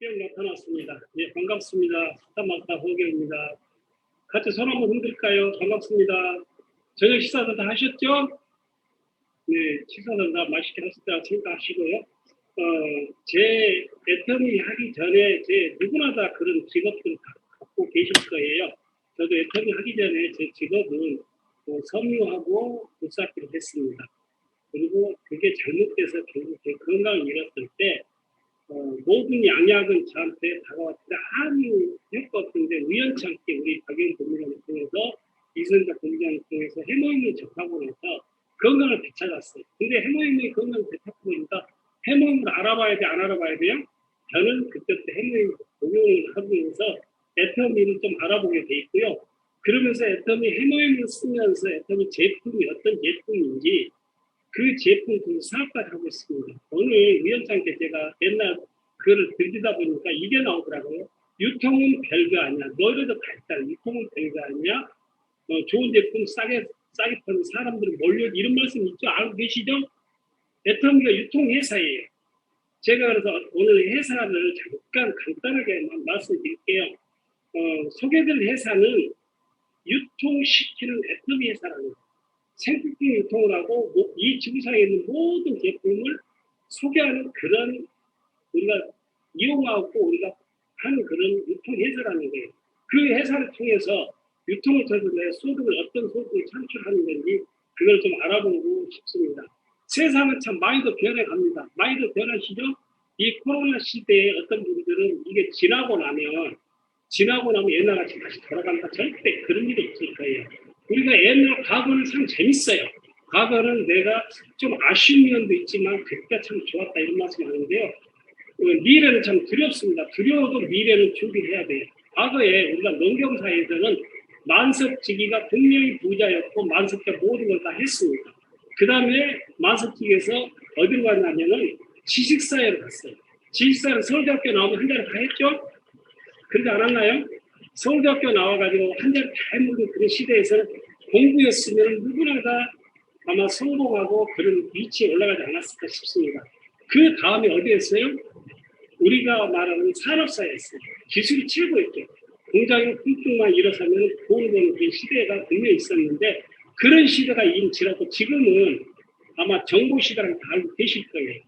뿅 나타났습니다. 네, 반갑습니다. 스타마스터 호경입니다. 같이 손 한번 흔들까요? 반갑습니다. 저녁 식사들 다 하셨죠? 네, 식사들 다 맛있게 하셨다 생각하시고요. 제 애터미 하기 전에 누구나 다 그런 직업들 갖고 계실 거예요. 저도 애터미 하기 전에 제 직업은 섬유하고 불사기를 했습니다. 그리고 그게 잘못돼서 결국 제 건강을 잃었을 때 모든 양약은 저한테 다가왔는데 아무 효과 없는데 우연찮게 우리 박영 본부장을 통해서 이선자 본부장을 통해서 해모임을 접하고 나서 건강을 되찾았어요. 근데 해모임이 건강을 되찾고 보니까 해모임을 알아봐야 돼, 안 알아봐야 돼요? 저는 그때부터 해모임 복용을 하면서 애터미를 좀 알아보게 돼 있고요. 그러면서 애터미 해모임을 쓰면서 애터미 제품이 어떤 제품인지 그 제품 그 사업까지 하고 있습니다. 오늘 우연찮게 제가 옛날 그거를 들리다 보니까 이게 나오더라고요. 유통은 별거 아니야. 너희들도 다 있다. 유통은 별거 아니야. 좋은 제품 싸게 파는 사람들은 몰려 이런 말씀 있죠? 알고 계시죠? 애터미가 유통회사예요. 제가 그래서 오늘 회사를 잠깐 간단하게 말씀드릴게요. 소개될 회사는 유통시키는 애터미 회사라는 거예요. 생필품 유통을 하고 이 지구상에 있는 모든 제품을 소개하는 그런 우리가 이용하고 우리가 하는 그런 유통회사라는 거예요. 그 회사를 통해서 유통을 통해서 내 소득을 어떤 소득을 창출하는 건지 그걸 좀 알아보고 싶습니다. 세상은 참 많이도 변해갑니다. 많이도 변하시죠? 이 코로나 시대에 어떤 분들은 이게 지나고 나면 옛날같이 다시 돌아간다 절대 그런 일이 없을 거예요. 우리가 옛날 과거는 참 재밌어요. 과거는 내가 좀 아쉬운 면도 있지만 그때 참 좋았다 이런 말씀 하는데요. 미래는 참 두렵습니다. 두려워도 미래는 준비해야 돼요. 과거에 우리가 농경사에서는 만석지기가 분명히 부자였고 만석자 모든 걸 다 했습니다. 그 다음에 만석지기에서 어디로 갔냐면은 지식사회로 갔어요. 지식사회는 서울대학교 나오면 한 자리 다 했죠? 그러지 않았나요? 서울대학교 나와가지고 한 자리 다 했는데 그런 시대에서는 공부였으면 누구나 다 아마 성공하고 그런 위치에 올라가지 않았을까 싶습니다. 그 다음에 어디였어요? 우리가 말하는 산업사회였어요. 기술이 최고였죠. 공장이 funkfunk만 일어서면 돈 버는 그 시대가 분명히 있었는데 그런 시대가 이미 지나고 지금은 아마 정보 시대랑 다 알고 계실 거예요.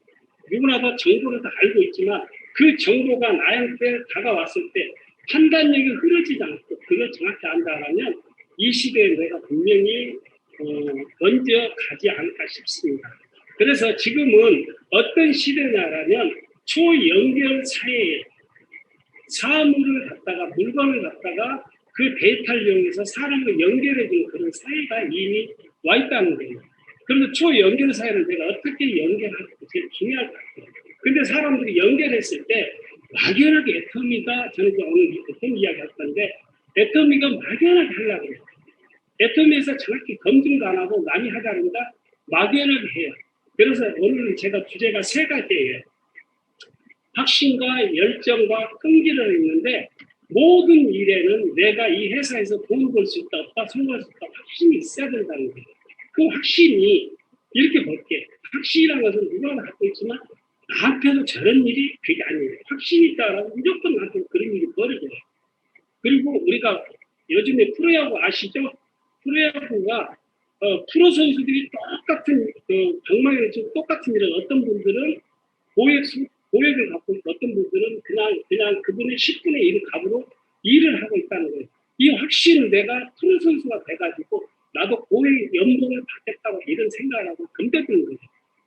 누구나 다 정보를 다 알고 있지만 그 정보가 나한테 다가왔을 때 판단력이 흐려지지 않고 그걸 정확히 안다면 이 시대에 내가 분명히 먼저 가지 않을까 싶습니다. 그래서 지금은 어떤 시대냐라면 초연결 사회에 사물을 갖다가 물건을 갖다가 그 데이터를 이용해서 사람을 연결해주는 그런 사회가 이미 와 있다는 거예요. 그래서 초연결 사회를 내가 어떻게 연결할까 제일 중요할 것 같아요. 근데 사람들이 연결했을 때 막연하게 애터미가 저는 오늘 애터미 이야기 할 건데 애터미가 막연하게 하려고 해요. 애터미에서 정확히 검증도 안 하고 남이 하자는가 막연하게 해요. 그래서 오늘 제가 주제가 세 가지예요. 확신과 열정과 끈기를 있는데 모든 일에는 내가 이 회사에서 돈을 벌 수 있다 없다 성공할 수 있다 확신이 있어야 된다는 거예요. 그 확신이 이렇게 볼게 확신이라는 것은 누구나 갖고 있지만 나한테도 저런 일이 그게 아니에요. 확신이 있다라고 무조건 나한테 그런 일이 벌어져요. 그리고 우리가 요즘에 프로야구 아시죠? 프로야구가 프로 선수들이 똑같은 방망이를 치고 똑같은 일을 어떤 분들은 고액을 갖고 있고 어떤 분들은 그냥 그분의 10분의 1 값으로 일을 하고 있다는 거예요. 이 확신을 내가 프로 선수가 돼가지고 나도 고액 연봉을 받겠다고 이런 생각을 하고 건드리는 거예요.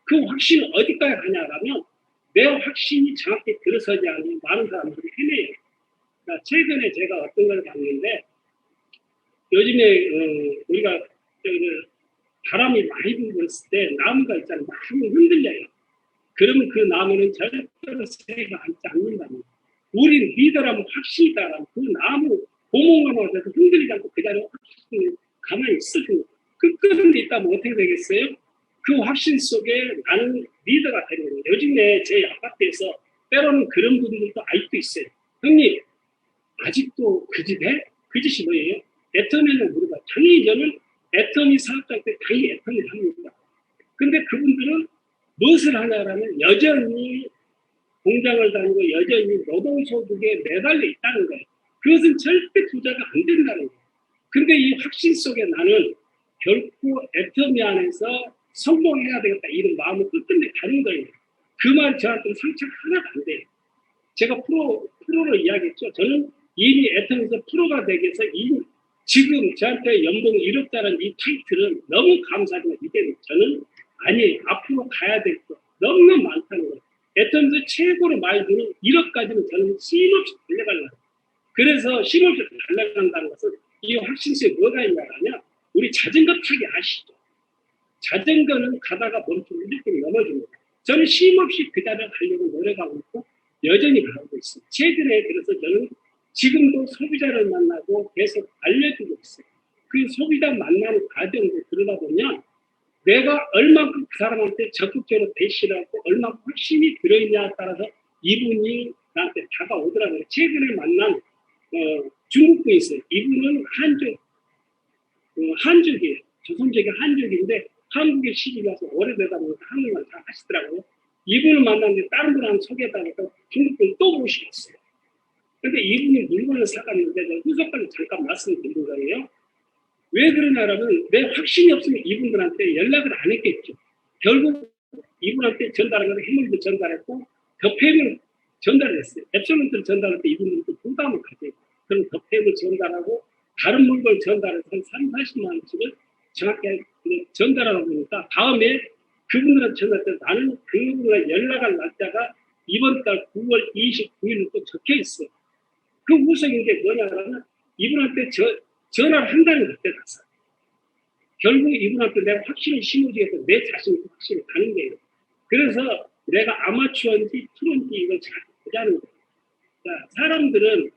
그 확신은 어디까지 가냐라면 내 확신이 정확히 들어서지 않으면 많은 사람들이 헤매요. 그러니까 최근에 제가 어떤 걸 봤는데 요즘에 우리가 바람이 많이 불고 있을 때 나무가 있잖아요. 많이 흔들려요. 그러면 그 나무는 절대로 새가 앉지 않는다는 거예요. 우리 리더라면 확신이 있다라면 그 나무 고목나무가 돼서 흔들리지 않고 그 자리에 확신이 가만히 있어주는 거예요. 끝끝은 있다면 어떻게 되겠어요? 그 확신 속에 나는 리더가 되는 거예요. 요즘에 제 아파트에서 때로는 그런 분들도 아직도 있어요. 형님 아직도 그 집에? 그 짓이 뭐예요? 애터미는 물어봐. 당연히 저는 애터미 사업자 때 당연히 애터미를 합니다. 근데 그분들은 무엇을 하냐라면 여전히 공장을 다니고 여전히 노동소득에 매달려 있다는 거예요. 그것은 절대 투자가 안 된다는 거예요. 근데 이 확신 속에 나는 결코 애터미 안에서 성공해야 되겠다 이런 마음을 끝끝내 가는 거예요. 그 말 저한테는 상처가 하나도 안 돼요. 제가 프로로 이야기했죠. 저는 이미 애터미에서 프로가 되기 위해서 지금 저한테 연봉 1억짜리는 이 타이틀은 너무 감사하지만 이제 저는 아니 앞으로 가야 될 거 너무 많다는 거예요. 애터미에서 최고로 많이 드는 1억까지는 저는 쉼없이 달려가려고. 그래서 쉼없이 달려간다는 것은 이 확신수에 뭐가 있냐면 우리 자전거 타기 아시죠? 자전거는 가다가 멈추면 이렇게 넘어집니다. 저는 쉼없이 그 자리를 가려고 노력하고 있고 여전히 가고 있습니다. 최근에 그래서 저는 지금도 소비자를 만나고 계속 알려주고 있어요. 그 소비자 만나는 과정도 그러다 보면 내가 얼마큼 그 사람한테 적극적으로 대시하고 얼마큼 확신이 들어있냐에 따라서 이분이 나한테 다가오더라고요. 최근에 만난 중국 분이 있어요. 이분은 한족이에요. 조선족의 한족인데 한국에 시집 와서 오래되다 보니까 한국말 잘 하시더라고요. 이분을 만났는데 다른 분한테 소개해달라고 중국 분이 또 모시겠어요. 근데 이분이 물건을 사갔는데 후속까지 잠깐 말씀드린 거예요. 왜 그러냐면 내 확신이 없으면 이분들한테 연락을 안 했겠죠. 결국 이분한테 전달한 건 해물도 전달했고 덮햄을 전달했어요. 앱솔루트를 전달할 때 이분들도 부담을 가져요. 그럼 덮햄을 전달하고 다른 물건을 전달해서 한 3, 40만 원씩을 정확히 전달하다 보니까 다음에 그분들한테 전달할 때 나는 그분과 연락할 날짜가 이번 달 9월 29일로 또 적혀 있어요. 그 우석인 게 뭐냐면 이분한테 전화를 한다는 그때 갔어요. 결국 이분한테 내가 확신을 심어주기 위해서 내 자신이 확신이 가는 거예요. 그래서 내가 아마추어인지 프로인지 이걸 잘 보자는 거예요. 자, 사람들은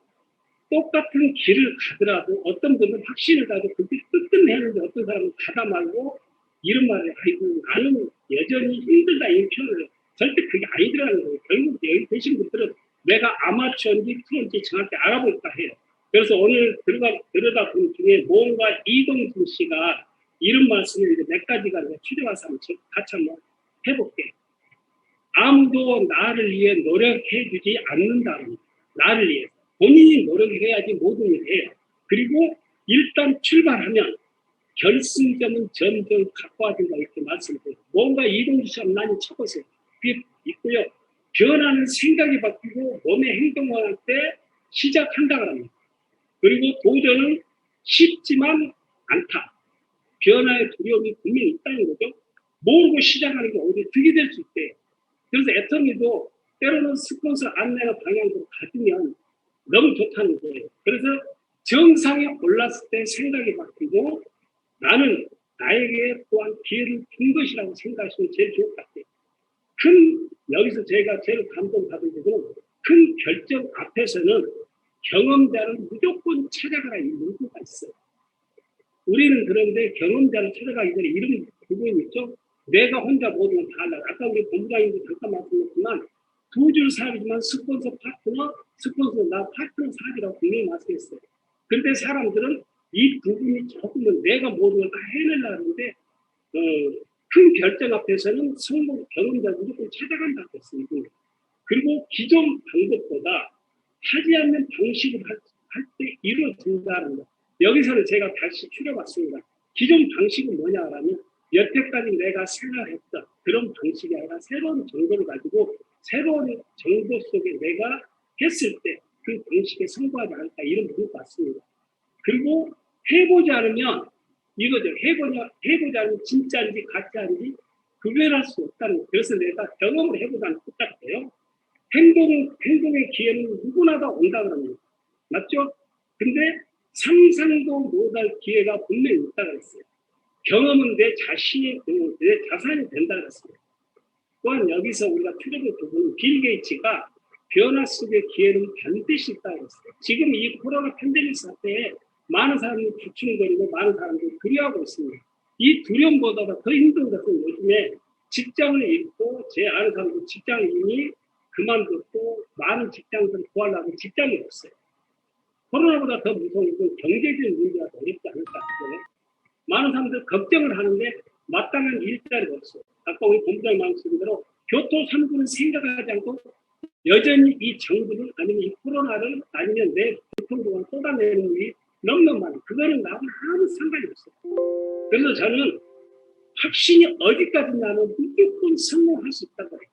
똑같은 길을 가더라도 어떤 분은 확신을 가지고 그게 끝끝내는데 어떤 사람은 가다 말고 이런 말을 아이고 나는 여전히 힘들다 이 표현을 절대 그게 아니더라는 거예요. 결국 여기 계신 분들은 내가 아마추어인지 프로인지 정확히 알아볼까 해요. 그래서 오늘 들어다 본 중에 뭔가 이동준 씨가 이런 말씀을 이제 몇 가지가 추려와서 같이 한번 해볼게요. 아무도 나를 위해 노력해주지 않는다는 나를 위해 본인이 노력해야지 모든 일을 해요. 그리고 일단 출발하면 결승점은 점점 가까워진다 이렇게 말씀드려요. 뭔가 이동준 씨가 많이 쳐보세요. 그게 있고요. 변하는 생각이 바뀌고 몸의 행동을 할 때 시작한다고 합니다. 그리고 도전은 쉽지만 않다. 변화의 두려움이 분명히 있다는 거죠. 모르고 시작하는 게 오히려 득이 될 수 있대요. 그래서 애터미도 때로는 스폰서 안내나 방향으로 가지면 너무 좋다는 거예요. 그래서 정상에 올랐을 때 생각이 바뀌고 나는 나에게 또한 기회를 준 것이라고 생각하시면 제일 좋을 것 같아요. 여기서 제가 제일 감동받은 부분은 큰 결정 앞에서는 경험자를 무조건 찾아가라 이 문구가 있어요. 우리는 그런데 경험자를 찾아가기 전에 이런 부분이 있죠. 내가 혼자 모든 걸 다 하려고. 아까 우리 본부장님도 잠깐 말씀드렸지만 두 줄 사업이지만 스폰서 나 파트너 사업이라고 분명히 말씀했어요. 그런데 사람들은 이 부분이 조금은 내가 모든 걸 다 해내려고 하는데 큰 결정 앞에서는 성공 경험자를 무조건 찾아간다고 했습니다. 그리고 기존 방법보다 하지 않는 방식을 할 때 이루어진다는 것. 여기서는 제가 다시 추려봤습니다. 기존 방식은 뭐냐 하면 여태까지 내가 생각했던 그런 방식이 아니라 새로운 정보를 가지고 새로운 정보 속에 내가 했을 때 그 방식에 성공하지 않을까 이런 부분 같습니다. 그리고 해보지 않으면 이거죠. 해보지 않으면 진짜인지 가짜인지 구별할 수 없다는 거예요. 그래서 내가 경험을 해보자는 똑같아요. 행동의 기회는 누구나 다 온다고 합니다. 맞죠? 근데 상상도 못할 기회가 분명히 있다고 했어요. 경험은 내 자산이 된다고 했습니다. 또한 여기서 우리가 추려볼 부분은 빌 게이츠가 변화 속의 기회는 반드시 있다고 했어요. 지금 이 코로나 팬데믹 사태에 많은 사람들이 주춤거리고 많은 사람들이 두려워하고 있습니다. 이 두려움보다 더 힘든 것은 요즘에 직장을 잃고 제 아는 사람도 직장을 이미 그만뒀고 많은 직장들을 구하려고 직장이 없어요. 코로나보다 더 무서운 건 경제적인 문제가 더 어렵지 않을까 싶어요. 많은 사람들 걱정을 하는데 마땅한 일자리가 없어요. 아까 우리 본부장님 말씀대로 교토 3구는 생각하지 않고 여전히 이 정부를 아니면 이 코로나를 아니면 내 대통령을 쏟아내는 일이 너무너무 많아요. 그거는 나하고 아무 상관이 없어요. 그래서 저는 확신이 어디까지냐면 무조건 성공할 수 있다고 해요.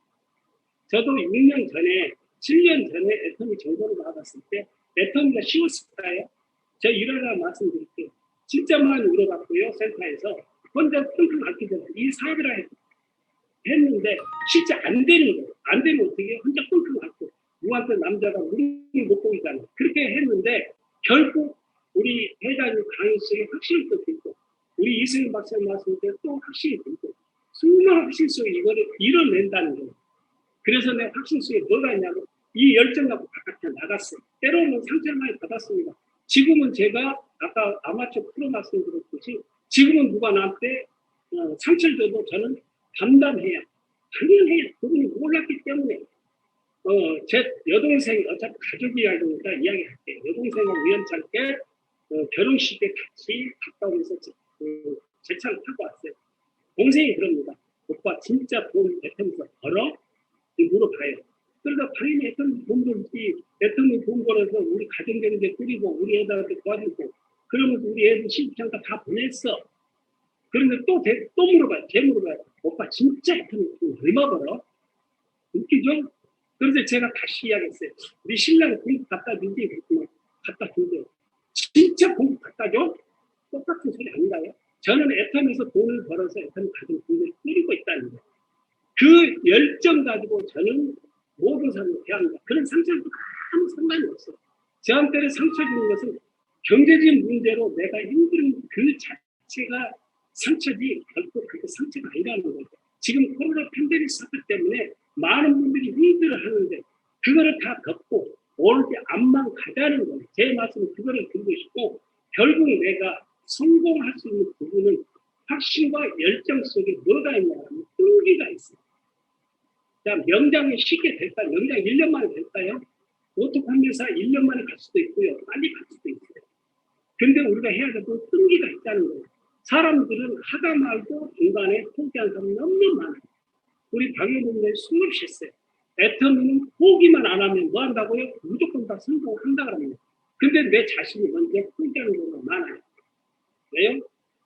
저도 6년 전에, 7년 전에 애터미 정보를 나왔을 때 애터미가 쉬웠을까요? 제가 일하다 말씀드릴게요. 진짜 많이 울어봤고요. 센터에서 혼자 끙끙 앓기잖아요. 이 사업이라 했는데 실제 안 되는 거예요. 안 되면 어떻게 해요? 혼자 끙끙 앓고 누구한테 남자가 무릎을 못 보이잖아요. 그렇게 했는데 결국 우리 회장님 강의 속에 확신을 또 듣고 우리 이승윤 박사님 말씀을 또 확신이 들고 수많은 확신 속에 이거를 이뤄낸다는 거예요. 그래서 내 확신 속에 뭐가 있냐면 이 열정 갖고 바깥에 나갔어요. 때로는 상처를 많이 받았습니다. 지금은 제가 아까 아마추어 프로 말씀드렸듯이 지금은 누가 나한테 상처를 줘도 저는 감당해요. 당연해요. 그분이 몰랐기 때문에 제 여동생이 어차피 가족 이야기니까 이야기할게요. 여동생과 우연찮게 결혼식에 같이 갔다 오면서 제 차를 타고 왔어요. 동생이 그럽니다. 오빠 진짜 돈 애터미에서 벌어? 물어봐요. 그러니까 당연히 애터미 돈 벌지. 애터미 돈 벌어서 우리 가정되는데 꾸리고 우리 애들한테 도와주고 그러면서 우리 애들 시집장가 다 보냈어. 그런데 또 물어봐요. 쟤 물어봐요. 오빠 진짜 애터미 돈 얼마 벌어? 웃기죠? 그래서 제가 다시 이야기했어요. 우리 신랑 공부 갖다 주지 그랬구나. 갖다 준대요. 진짜 공부 갖다 줘? 똑같은 소리 아닌가요? 저는 애터미에서 돈을 벌어서 애터미 가정 돈을 꾸리고 있다는 거예요. 그 열정 가지고 저는 모든 사람을 대합니다. 그런 상처도 아무 상관이 없어요. 저한테는 상처 주는 것은 경제적인 문제로 내가 힘든 그 자체가 상처지 결코 그게 상처가 아니라는 거죠. 지금 코로나 팬데믹 사태 때문에 많은 분들이 힘들어하는데 그거를 다 덮고 오늘 앞만 가자는 거예요. 제 말씀은 그거를 드리고 싶고 결국 내가 성공할 수 있는 부분은 확신과 열정 속에 뭐가 있냐면 끈기가 있어요. 자, 명장이 쉽게 될까요? 명장 1년 만에 될까요? 오토판매사 1년 만에 갈 수도 있고요. 빨리 갈 수도 있어요. 근데 우리가 해야 될 건 끈기가 있다는 거예요. 사람들은 하다 말고 중간에 포기한 사람이 너무 많아요. 우리 박영훈님 수없이 했어요. 애터미는 포기만 안 하면 뭐 한다고요? 무조건 다 성공한다 그럽니다. 근데 내 자신이 먼저 포기하는 경우가 많아요. 왜요?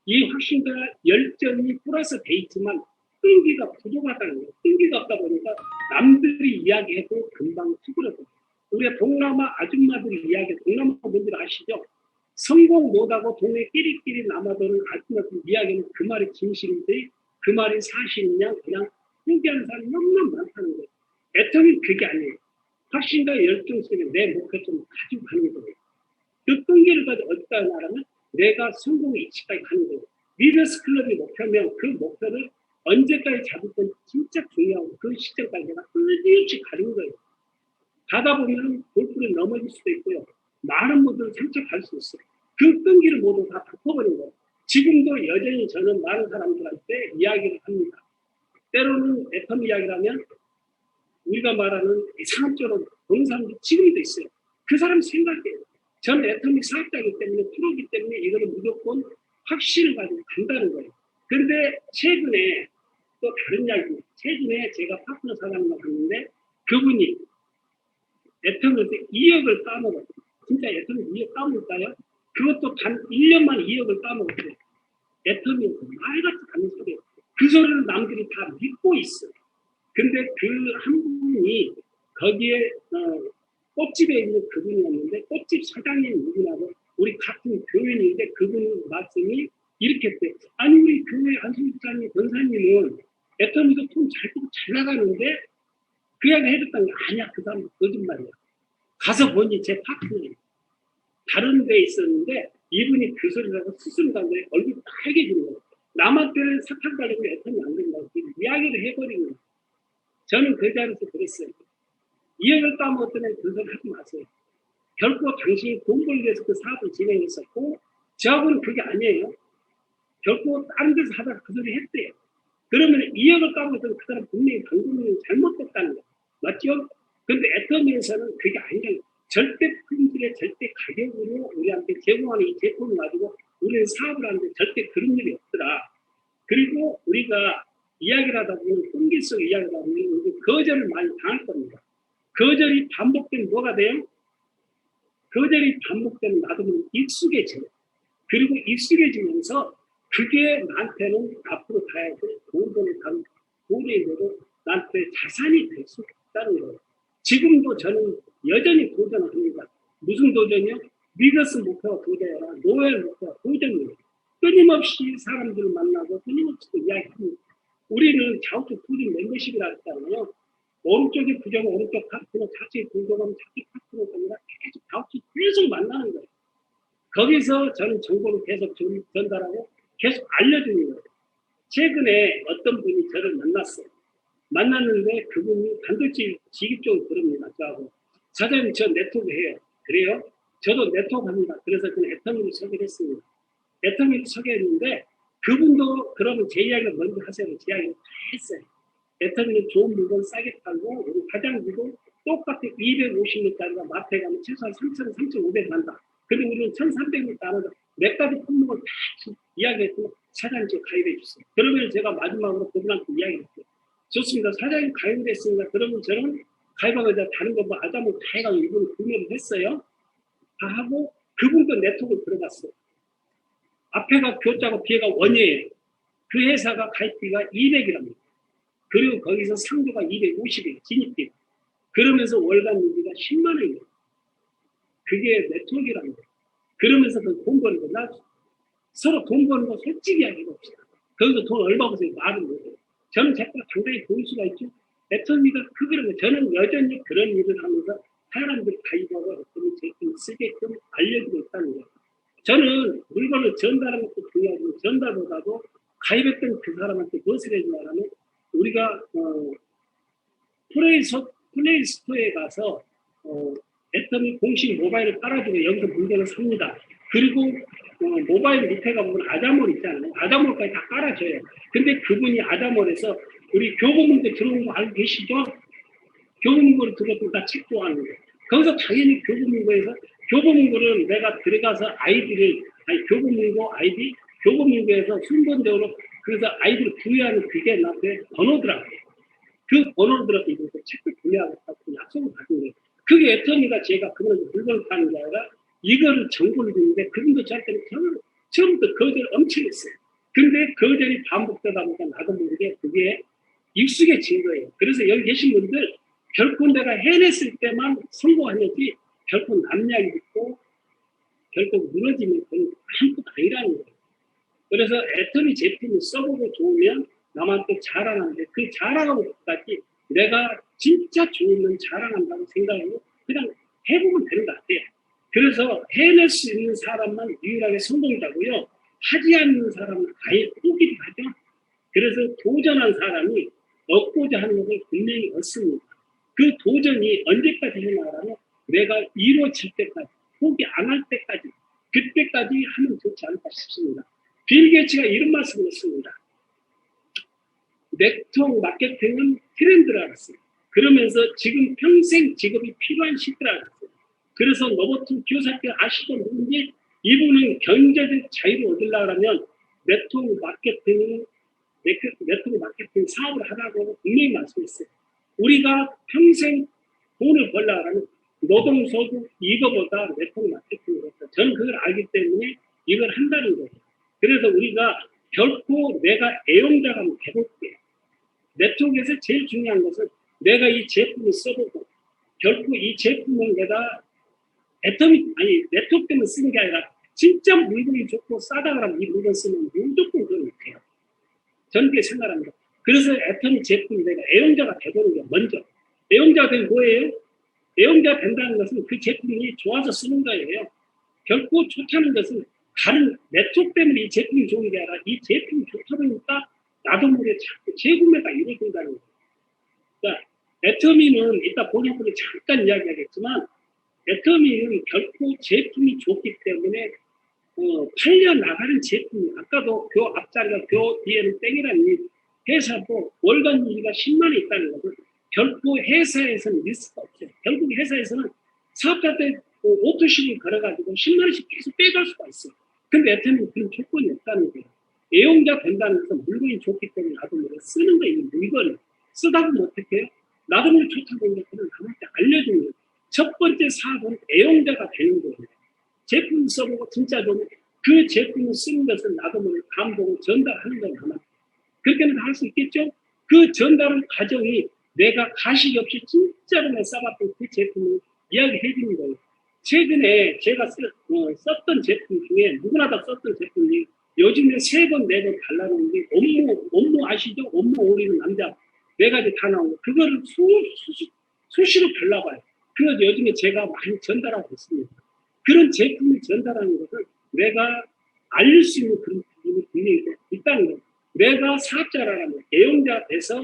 이 확신과 열정이 플러스 돼 있지만 끈기가 부족하다는 거예요. 끈기가 없다 보니까 남들이 이야기해도 금방 튀그러져요. 우리가 동남아 아줌마들이 이야기, 동남아 분들 아시죠? 성공 못하고 동네 끼리끼리 남아도는 아줌마들 이야기는 그 말이 진실인지 그 말이 사실이냐 그냥 포기하는 사람이 너무나 많다는 거예요. 애터미 그게 아니에요. 확신과 열정 속에 내 목표 좀 가지고 가는 거예요. 그 끈기를 가지고 어디다 나가면 내가 성공의 이치까지 가는 거예요. 리더스 클럽이 목표면 그 목표를 언제까지 잡을 건 진짜 중요하고 그 시점까지 내가 끊임없이 가는 거예요. 가다 보면 골프를 넘어질 수도 있고요. 많은 분들은 상처받을 수 있어요. 그 끈기를 모두 다 덮어버린 거예요. 지금도 여전히 저는 많은 사람들한테 이야기를 합니다. 때로는 애터미 이야기라면 우리가 말하는 이상한 쪽으로 보는 사람들이 지금도 있어요. 그 사람 생각이에요. 저는 애터미 사업자이기 때문에 프로기 때문에 이거는 무조건 확신을 가지고 간다는 거예요. 그런데 최근에 또 다른 이야기, 최근에 제가 파트너 사장님과 봤는데 그분이 애터미에서 2억을 따먹었어요. 진짜 애터미 2억 따먹을까요? 그것도 단 1년 만에 2억을 따먹었어요. 애터미에서 말같이 가는 소리예요. 그 소리를 남들이 다 믿고 있어요. 근데 그 한 분이 거기에 꽃집에 있는 그분이었는데 꽃집 사장님 누구냐고 우리 같은 교인인데 그분 말씀이 이렇게 했대요. 아니 우리 교회 안승집사님 권사님은 애터미도 돈 잘 벌고 잘 나가는데 그 이야기 해줬다는 게 아니야. 그 사람 거짓말이야. 가서 보니 제 파트너예요. 다른 데 있었는데 이분이 그 소리를 하고 스스로 간거에 얼굴이 빨개지는 거예요. 남한테는 사탕 가지고 애터미 안 된다고 이야기를 해버리는 거예요. 저는 그 자리에서 그랬어요. 2억을 따먹었더니 그 소리 하지 마세요. 결코 당신이 돈 벌기 위해서 그 사업을 진행했었고 저하고는 그게 아니에요. 결코 다른 데서 하다가 그 소리 했대요. 그러면 2억을 따먹었더니 그 사람 분명히 강도는 잘못됐다는 거예요. 맞죠? 근데 애터미에서는 그게 아니라 절대 품질의 절대 가격으로 우리한테 제공하는 이 제품을 가지고 우리는 사업을 하는데 절대 그런 일이 없더라. 그리고 우리가 이야기를 하다 보면 끈기 속 이야기를 하다 보면 거절을 많이 당할 겁니다. 거절이 반복되면 뭐가 돼요? 거절이 반복되면 나도 익숙해져요. 그리고 익숙해지면서 그게 나한테는 앞으로 가야 돼. 돈을 가는 돈에도 나한테 자산이 될 수 있다는 거예요. 지금도 저는 여전히 도전을 합니다. 무슨 도전이요? 비즈니스 목표가 도전이라 노엘 목표가 도전이에요. 끊임없이 사람들을 만나고 끊임없이 이야기합니다. 우리는 좌우측 투진 멤버십이라 했잖아요. 오른쪽에 부정은 오른쪽 파트너, 좌측에 부정은 좌측 파트너가 아니라 계속 좌우측 계속 만나는 거예요. 거기서 저는 정보를 계속 전달하고 계속 알려주는 거예요. 최근에 어떤 분이 저를 만났어요. 만났는데 그분이 단도직입적으로 그럽니다. 저하고 사장님 저 네트워크 해요. 그래요? 저도 네트워크 합니다. 그래서 그냥 애터미를 소개를 했습니다. 애터미를 소개했는데 그분도 그러면 제 이야기를 먼저 하세요. 제 이야기를 다 했어요. 애터미는 좋은 물건 싸게 팔고 우리 화장지도 똑같이 250m짜리가 마트에 가면 최소한 3,000, 3,500 한다. 근데 우리는 1,300m 안에서 몇 가지 품목을 다 이야기했고 사장님 저 가입해 주세요. 그러면 제가 마지막으로 그분한테 이야기했어요. 좋습니다. 사장님 가입을 했습니다. 그러면 저는 가입하고 다른 거 뭐 아자모 다 해가지고 이분을 구매를 했어요. 다 하고 그분도 네트워크 들어갔어요. 앞에가 교자고 뒤에가 원이에요. 그 회사가 가입비가 200이랍니다. 그리고 거기서 상도가 250이에요. 진입비. 그러면서 월간 유지가 10만 원이에요. 그게 네트워크랍니다. 그러면서 돈 버는 거, 서로 돈 버는 거 솔직히 이야기 봅시다. 거기서 돈 얼마 버세요? 말은 못해요. 저는 자꾸 당당히 볼 수가 있죠. 애터미가 크기로 저는 여전히 그런 일을 하면서 사람들 가입하고 어떤 제품을 쓰게끔 알려주고 있다는 거예요. 저는 물건을 전달하는 것도 중요하지만 전달보다도 가입했던 그 사람한테 무엇을 해주냐면 우리가 플레이스토어에 가서 애터미 공식 모바일을 깔아주고 여기서 물건을 삽니다. 그리고 모바일 밑에 가보면 아자몰 있잖아요. 아자몰까지 다 깔아줘요. 근데 그분이 아자몰에서 우리 교보문고 들어온 거 알고 계시죠? 교보문고를 들어도 다 책 좋아하는 거예요. 거기서 당연히 교보문고에서 교보문고를 내가 들어가서 교보문고 아이디, 교보문고에서 순번적으로 그래서 아이디를 부여하는 그게 나한테 번호더라고요. 그 번호를 들어서 이거 책을 구매하겠다고 약속을 받은 거예요. 그게 애터미가 제가 그분한테 물건을 파는 게 아니라 이거를 정보를 주는데 그분도 저한테는 처음부터 거절을 엄청 했어요. 근데 거절이 반복되다 보니까 나도 모르게 그게 익숙해진 거예요. 그래서 여기 계신 분들 결코 내가 해냈을 때만 성공하는지 결코 남약이 있고 결코 무너지면 그건 아무것도 아니라는 거예요. 그래서 애터미 제품을 써보고 좋으면 남한테 자랑하는데 그 자랑하는 것까지 내가 진짜 좋으면 자랑한다고 생각하고 그냥 해보면 되는 것 같아요. 그래서 해낼 수 있는 사람만 유일하게 성공이라고요. 하지 않는 사람은 아예 포기를 하죠. 그래서 도전한 사람이 얻고자 하는 것을 분명히 얻습니다. 그 도전이 언제까지 해나가면 내가 이루어질 때까지 포기 안 할 때까지 그때까지 하면 좋지 않을까 싶습니다. 빌 게이츠가 이런 말씀을 했습니다. 네트워크 마케팅은 트렌드라고 했어요. 그러면서 지금 평생 직업이 필요한 시대라고 했어요. 그래서 로버트 키오사키 아시죠? 누군지 이분은 경제적 자유를 얻으려고 하면 네트워크 마케팅 사업을 하라고 분명히 말씀했어요. 우리가 평생 돈을 벌려고 하면 노동소득 이거보다 네트워크 마케팅을 했다. 저는 그걸 알기 때문에 이걸 한다는 거예요. 그래서 우리가 결코 내가 애용자가 해볼게. 네트워크에서 제일 중요한 것은 내가 이 제품을 써보고 결코 이 제품은 내가 네트워크 때문에 쓰는 게 아니라 진짜 물건이 좋고 싸다 그러면 이 물건 쓰면 무조건 그걸 못해요. 저는 그렇게 생각합니다. 그래서 애터미 제품이 내가 애용자가 되보는 게 먼저. 애용자가 되면 뭐예요? 애용자가 된다는 것은 그 제품이 좋아서 쓰는 거예요. 결코 좋다는 것은 다른 네트워크 때문에 이 제품이 좋은 게 아니라 이 제품이 좋다 보니까 나도 모르게 자꾸 재구매가 이루어진다는 거예요. 그러니까 애터미는 이따 본인분이 잠깐 이야기하겠지만 애터미는 결코 제품이 좋기 때문에 팔려나가는 제품이 아까도 교 앞자리가 교 뒤에는 땡이라는 이 회사도 월간 유지가 10만 원 있다는 것은 결코 회사에서는 리스크가 없어요. 결국 회사에서는 사업자한테 오토십을 걸어가지고 10만 원씩 계속 빼갈 수가 있어요. 근데 애터미는 그런 조건이 없다는 거예요. 애용자 된다는 것은 물건이 좋기 때문에 나도 모르게 쓰는 거예요. 물건을 쓰다 보면 어떻게 해요? 나도 모르게 좋다고 하니까 그냥 남한테 알려주는 거예요. 첫 번째 사업은 애용자가 되는 거예요. 제품 써보고 진짜 좀 그 제품을 쓰는 것을 나도 모르게 감동을 전달하는 거예요. 남한테. 그렇게는 할 수 있겠죠? 그 전달은 과정이 내가 가식 없이 진짜로 내 써봤던 그 제품을 이야기해 주는 거예요. 최근에 제가 썼던 제품 중에 누구나 다 썼던 제품이 요즘에 3번, 4번 달라는 게 업무 아시죠? 업무 오리는 남자 4가지 다 나오고 그거를 수시로 발라봐요. 그래서 요즘에 제가 많이 전달하고 있습니다. 그런 제품을 전달하는 것을 내가 알릴 수 있는 그런 부분이 분명히 있다는 거예요. 내가 사업자라면 애용자가 돼서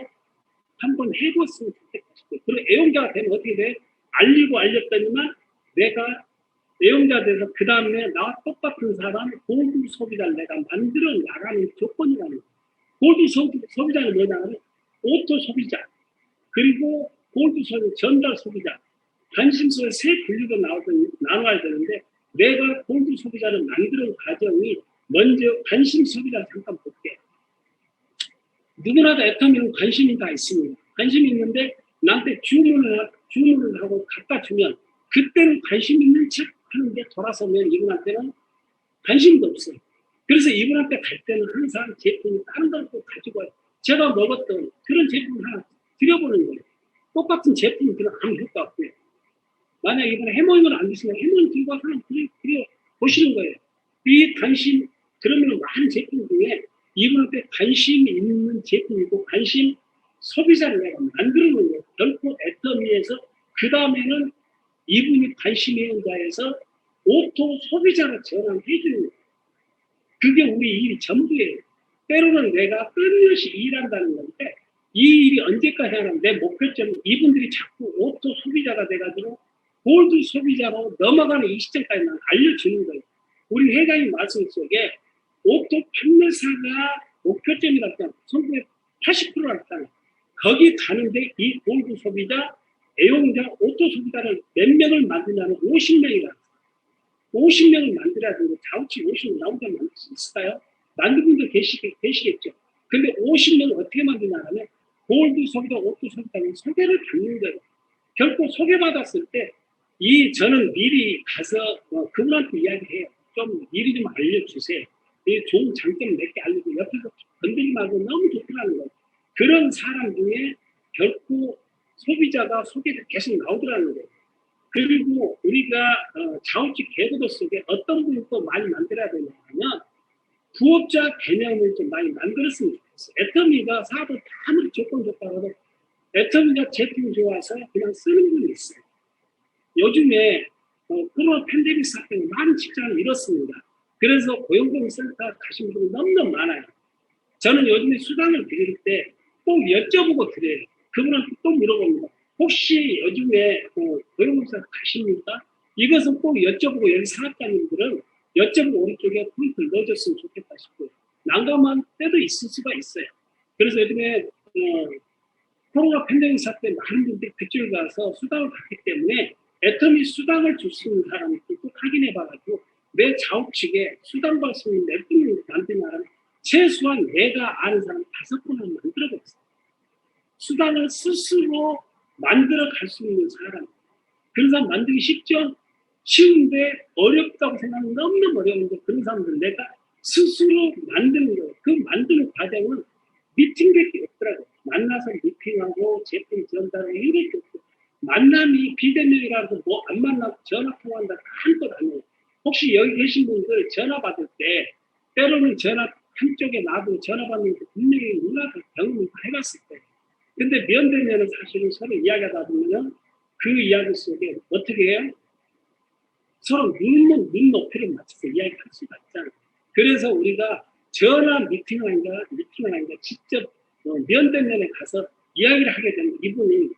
한번 해봤으면 좋겠다 싶어요. 그리고 애용자가 되면 어떻게 돼? 알리고 알렸더니만 내가 애용자 돼서 그 다음에 나와 똑같은 사람 골드 소비자를 내가 만들어 나가는 조건이라는 거예요. 골드 소비자는 뭐냐면 오토 소비자 그리고 골드 소비자, 전달 소비자 관심소에 세 분류가 나눠야 되는데 내가 골드 소비자를 만드는 과정이 먼저 관심 소비자를 잠깐 볼게. 누구나 다 애터미는 관심이 다 있습니다. 관심이 있는데 나한테 주문을 하고 갖다 주면 그때는 관심 있는 척 하는데 돌아서면 이분한테는 관심도 없어요. 그래서 이분한테 갈 때는 항상 제품이 다른 걸 또 가지고 와요. 제가 먹었던 그런 제품 하나 드려보는 거예요. 똑같은 제품 그냥 아무 효과 없고요. 만약 이번에 해모임을 안 드시면 해모임 들고 하나 드려보시는 거예요. 이 관심, 그러면 많은 제품 중에 이분한테 관심이 있는 제품이고 관심 소비자를 내가 만들어 놓은 거예요. 결코 애터미에서 그 다음에는 이분이 관심 애용자에서 오토 소비자로 전환해 주는 거예요. 그게 우리 일이 전부예요. 때로는 내가 끊임없이 일한다는 건데 이 일이 언제까지 하냐면 내 목표점은 이분들이 자꾸 오토 소비자가 돼가지고 골드 소비자로 넘어가는 이 시점까지 난 알려주는 거예요. 우리 회장님 말씀 속에 오토 판매사가 목표점이라고 하면 성공의 80%라 했잖아요. 거기 가는데 이 골드 소비자, 애용자, 오토 소비자를 몇 명을 만드냐면 50명이라. 50명을 만들어야 되는데 자우치 50명 나 혼자 만들 수 있을까요? 만든 분들 계시겠죠. 근데 50명을 어떻게 만드냐면 골드 소비자, 오토 소비자는 소개를 받는 거예요. 결코 소개받았을 때 저는 미리 가서 그분한테 이야기해요. 좀 미리 좀 알려주세요. 이 좋은 장점 몇 개 알려주고 옆에서 건드리지 말고 너무 좋더라는 거예요. 그런 사람 중에 결코 소비자가 소개가 계속 나오더라는 거예요. 그리고 우리가 자우치 계보도 속에 어떤 분이 또 많이 만들어야 되냐면 부업자 개념을 좀 많이 만들었으면 좋겠어요. 애터미가 사업을 아무리 조건 좋다고 애터미가 제품이 좋아서 그냥 쓰는 분이 있어요. 요즘에 코로나 팬데믹 사태에 많은 직장을 잃었습니다. 그래서 고용공센터 가신 분들이 너무너무 많아요. 저는 요즘에 수당을 드릴 때 꼭 여쭤보고 드려요. 그분한테 또 물어봅니다. 혹시 요즘에 고용공센터 가십니까? 이것은 꼭 여쭤보고 여기 사업자님들은 여쭤보고 오른쪽에 포인트를 넣어줬으면 좋겠다 싶고요. 난감한 때도 있을 수가 있어요. 그래서 요즘에 코로나 팬데믹 사태 많은 분들이 그쪽에 가서 수당을 받기 때문에 애터미 수당을 줄 수 있는 사람들 꼭 확인해봐가지고 내 자우측에 수당 받을 수 있는 몇 분을 만드냐면 최소한 내가 아는 사람 5분을 만들어보겠어요. 수당을 스스로 만들어 갈 수 있는 사람. 그런 사람 만들기 쉽죠? 쉬운데 어렵다고 생각하면 너무너무 어려운데 그런 사람들 내가 스스로 만드는 거예요. 그 만드는 과정은 미팅밖에 없더라고요. 만나서 미팅하고 제품 전달하고 이렇게 없고 만남이 비대면이라도 뭐 안 만나고 전화 통화한다 한것 아니에요. 혹시 여기 계신 분들 전화 받을 때 때로는 전화 한쪽에 놔두고 전화 받는 게 분명히 누가 경험을 해봤을 거예요. 근데 면대면은 사실은 서로 이야기하다 보면 그 이야기 속에 어떻게 해요? 서로 눈 높이를 맞춰서 이야기할 수가 있잖아요. 그래서 우리가 전화 미팅을 하니까 직접 면대면에 가서 이야기를 하게 되면 이분이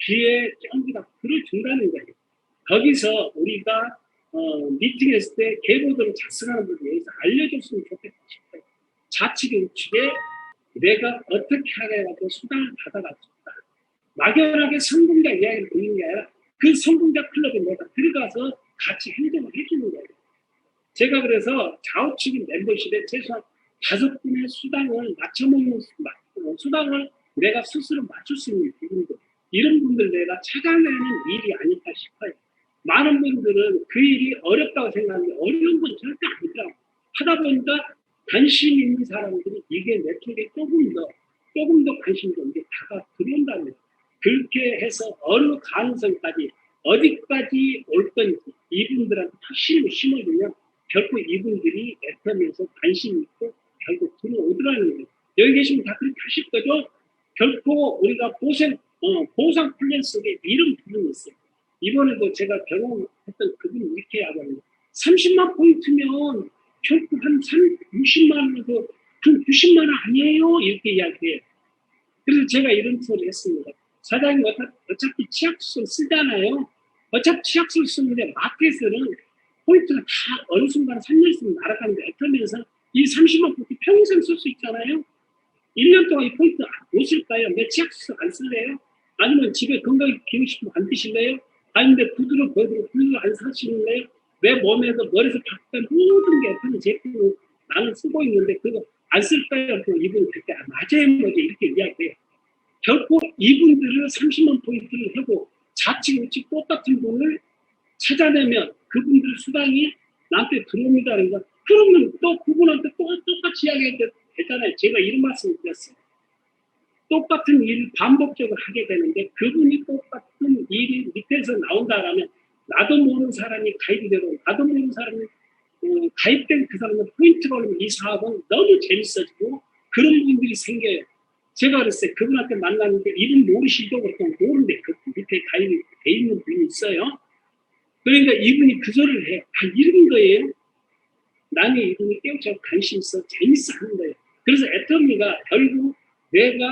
귀에 쫑기가 들어준다는 거예요. 거기서 우리가 미팅했을 때 계보들을 작성하는 부분에 대해서 알려줬으면 좋겠다 싶어요. 좌측에 우측에 내가 어떻게 하려고 수당을 받아갔다. 막연하게 성공자 이야기를 듣는 게 아니라 그 성공자 클럽에 내가 들어가서 같이 행동을 해주는 거예요. 제가 그래서 좌우측인 멤버십에 최소한 5분의 수당을 맞춰먹는 수당을 내가 스스로 맞출 수 있는 부분들 이런 분들 내가 찾아내는 일이 아닐까 싶어요. 많은 분들은 그 일이 어렵다고 생각하는데 어려운 건 절대 아니더라고요. 하다 보니까 관심 있는 사람들이 이게 내 쪽에 조금 더 관심이 이제 다가 들어온다면 그렇게 해서 어느 가능성까지 어디까지 올 건지 이분들한테 확실히 심어주면 결국 이분들이 애터미에서 관심 있고 결국 들어오더라는 거예요. 여기 계시면 다 그렇게 하실 거죠? 결코 우리가 보상 플랜 속에 이런 부분이 있어요. 이번에도 제가 경험했던 그분이 이렇게 하거든요. 30만 포인트면 결국 한 60만 원에서 그 90만 원 아니에요? 이렇게 이야기해요. 그래서 제가 이런 소리 했습니다. 사장님 어차피 치약술 쓰잖아요. 어차피 치약술 쓰는데 마켓에서는 포인트가 다 어느 순간 3년 있으면 날아가는데 애터미에서 이 30만 포인트 평생 쓸 수 있잖아요. 1년 동안 이 포인트 못 쓸까요? 내 치약술 안 쓸래요? 아니면 집에 건강히 기르시면 안 드실래요? 아니면 구두를 보여드리고 구두를 안 사실래요? 내 몸에서 머리에서 바깥 모든 게 애터미 제품을 나는 쓰고 있는데 그거 안 쓸까요? 이분이 그때 맞아요 뭐지 이렇게 이야기해요. 결코 이분들을 30만 포인트를 하고 자칫없이 똑같은 분을 찾아내면 그분들 수당이 나한테 들어옵니다. 그러면 또 그분한테 또 똑같이 이야기해도 되잖아요. 제가 이런 말씀을 드렸어요. 똑같은 일을 반복적으로 하게 되는데 그분이 똑같은 일이 밑에서 나온다라면 나도 모르는 사람이 가입이 되고 나도 모르는 사람이 가입된 그 사람은 포인트가 오르면 이 사업은 너무 재밌어지고 그런 분들이 생겨요. 제가 그랬어요. 그분한테 만났는데 이분 모르시도 그렇고 모르는데 그 밑에 가입이 돼 있는 분이 있어요. 그러니까 이분이 그 소리를 해요. 이런 거예요. 나는 이분이 깨우쳐 관심 있어 재밌어 하는 거예요. 그래서 애터미가 결국 내가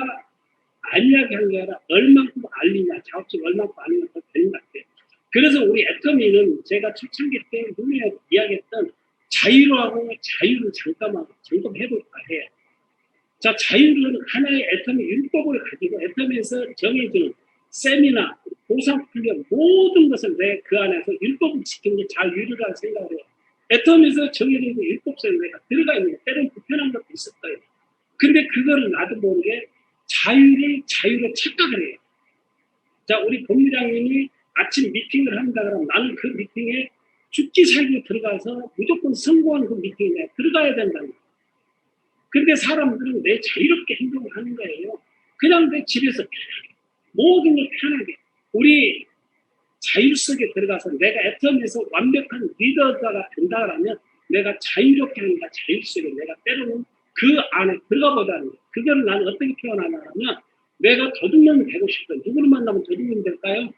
안 이야기한 게 아니라 얼만큼 알리냐 작업적 얼만큼 알리냐 더 되는 것 같아요. 그래서 우리 애터미는 제가 초창기 때 분명히 이야기했던 자유로하고 자유를 잠깐 해볼까 해요. 자, 자유는 하나의 애터미 율법을 가지고 애터미에서 정해주는 세미나, 보상훈련 모든 것을 내 그 안에서 율법을 지키는 게 자유라고 생각을 해요. 애터미에서 정해진 율법성에 내가 들어가 있는 게 때로는 불편한 것도 있을 거예요. 근데 그거를 나도 모르게 자유로 착각을 해요. 자, 우리 본부장님이 아침 미팅을 한다 그러면 나는 그 미팅에 죽기 살기 들어가서 무조건 성공한 그 미팅에 들어가야 된다는 거예요. 그런데 사람들은 내 자유롭게 행동을 하는 거예요. 그냥 내 집에서 편하게 모든 걸 편하게 우리 자유 속에 들어가서 내가 애터미에서 완벽한 리더가 된다라면 내가 자유롭게 하니까 자유 속에 내가 때로는 그 안에 들어가 보자는 거예요. 그걸 나는 어떻게 표현하냐면 내가 도둑놈이 되고 싶어요. 누구를 만나면 도둑놈이 될까요?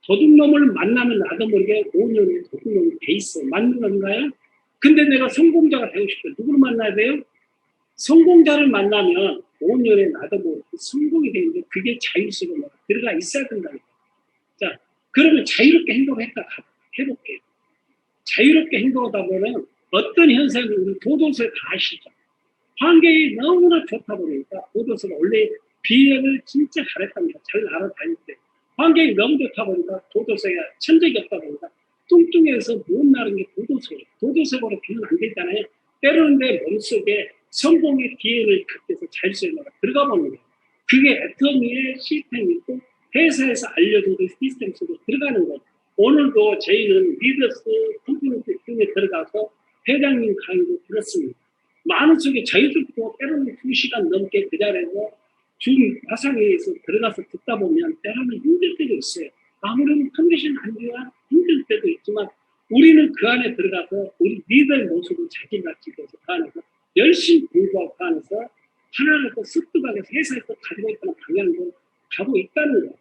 도둑놈을 만나면 나도 모르게 5년에 도둑놈이 돼 있어. 맞는 건가요? 근데 내가 성공자가 되고 싶어요. 누구를 만나야 돼요? 성공자를 만나면 5년에 나도 모르게 성공이 되는데 그게 자유 속에 내가 들어가 있어야 된다는 거예요. 자, 그러면 자유롭게 행동했다 해볼게요. 자유롭게 행동하다 보면 어떤 현상이 우리 도도새 다 아시죠? 환경이 너무나 좋다 보니까 도도새가 원래 비행을 진짜 잘했답니다. 잘 날아다닐 때. 환경이 너무 좋다 보니까 도도새가 천적이 없다 보니까 뚱뚱해서 못 나는 게 도도새예요. 도도새보다 비는 안 되잖아요. 때로는 내 몸속에 성공의 기회를 갖게서 자유스럽게 들어가 보는 거예요. 그게 애터미의 시스템이 있고 회사에서 알려준 그 시스템 속에 들어가는 거예요. 오늘도 저희는 리더스 컴퍼니티 중에 들어가서 회장님 강의도 들었습니다. 많은 속에 자유롭고 때로는 2시간 넘게 그 자리에서 줌 화상회의에서 들어가서 듣다 보면 때로는 힘들 때도 있어요. 아무래도 컨디션 안 좋아 힘들 때도 있지만 우리는 그 안에 들어가서 우리 리더의 모습을 자기같이 해서 그 안에서 열심히 공부하고 그 안에서 하나를 또 습득하게 회사에서 가지고 있다는 방향으로 가고 있다는 거예요.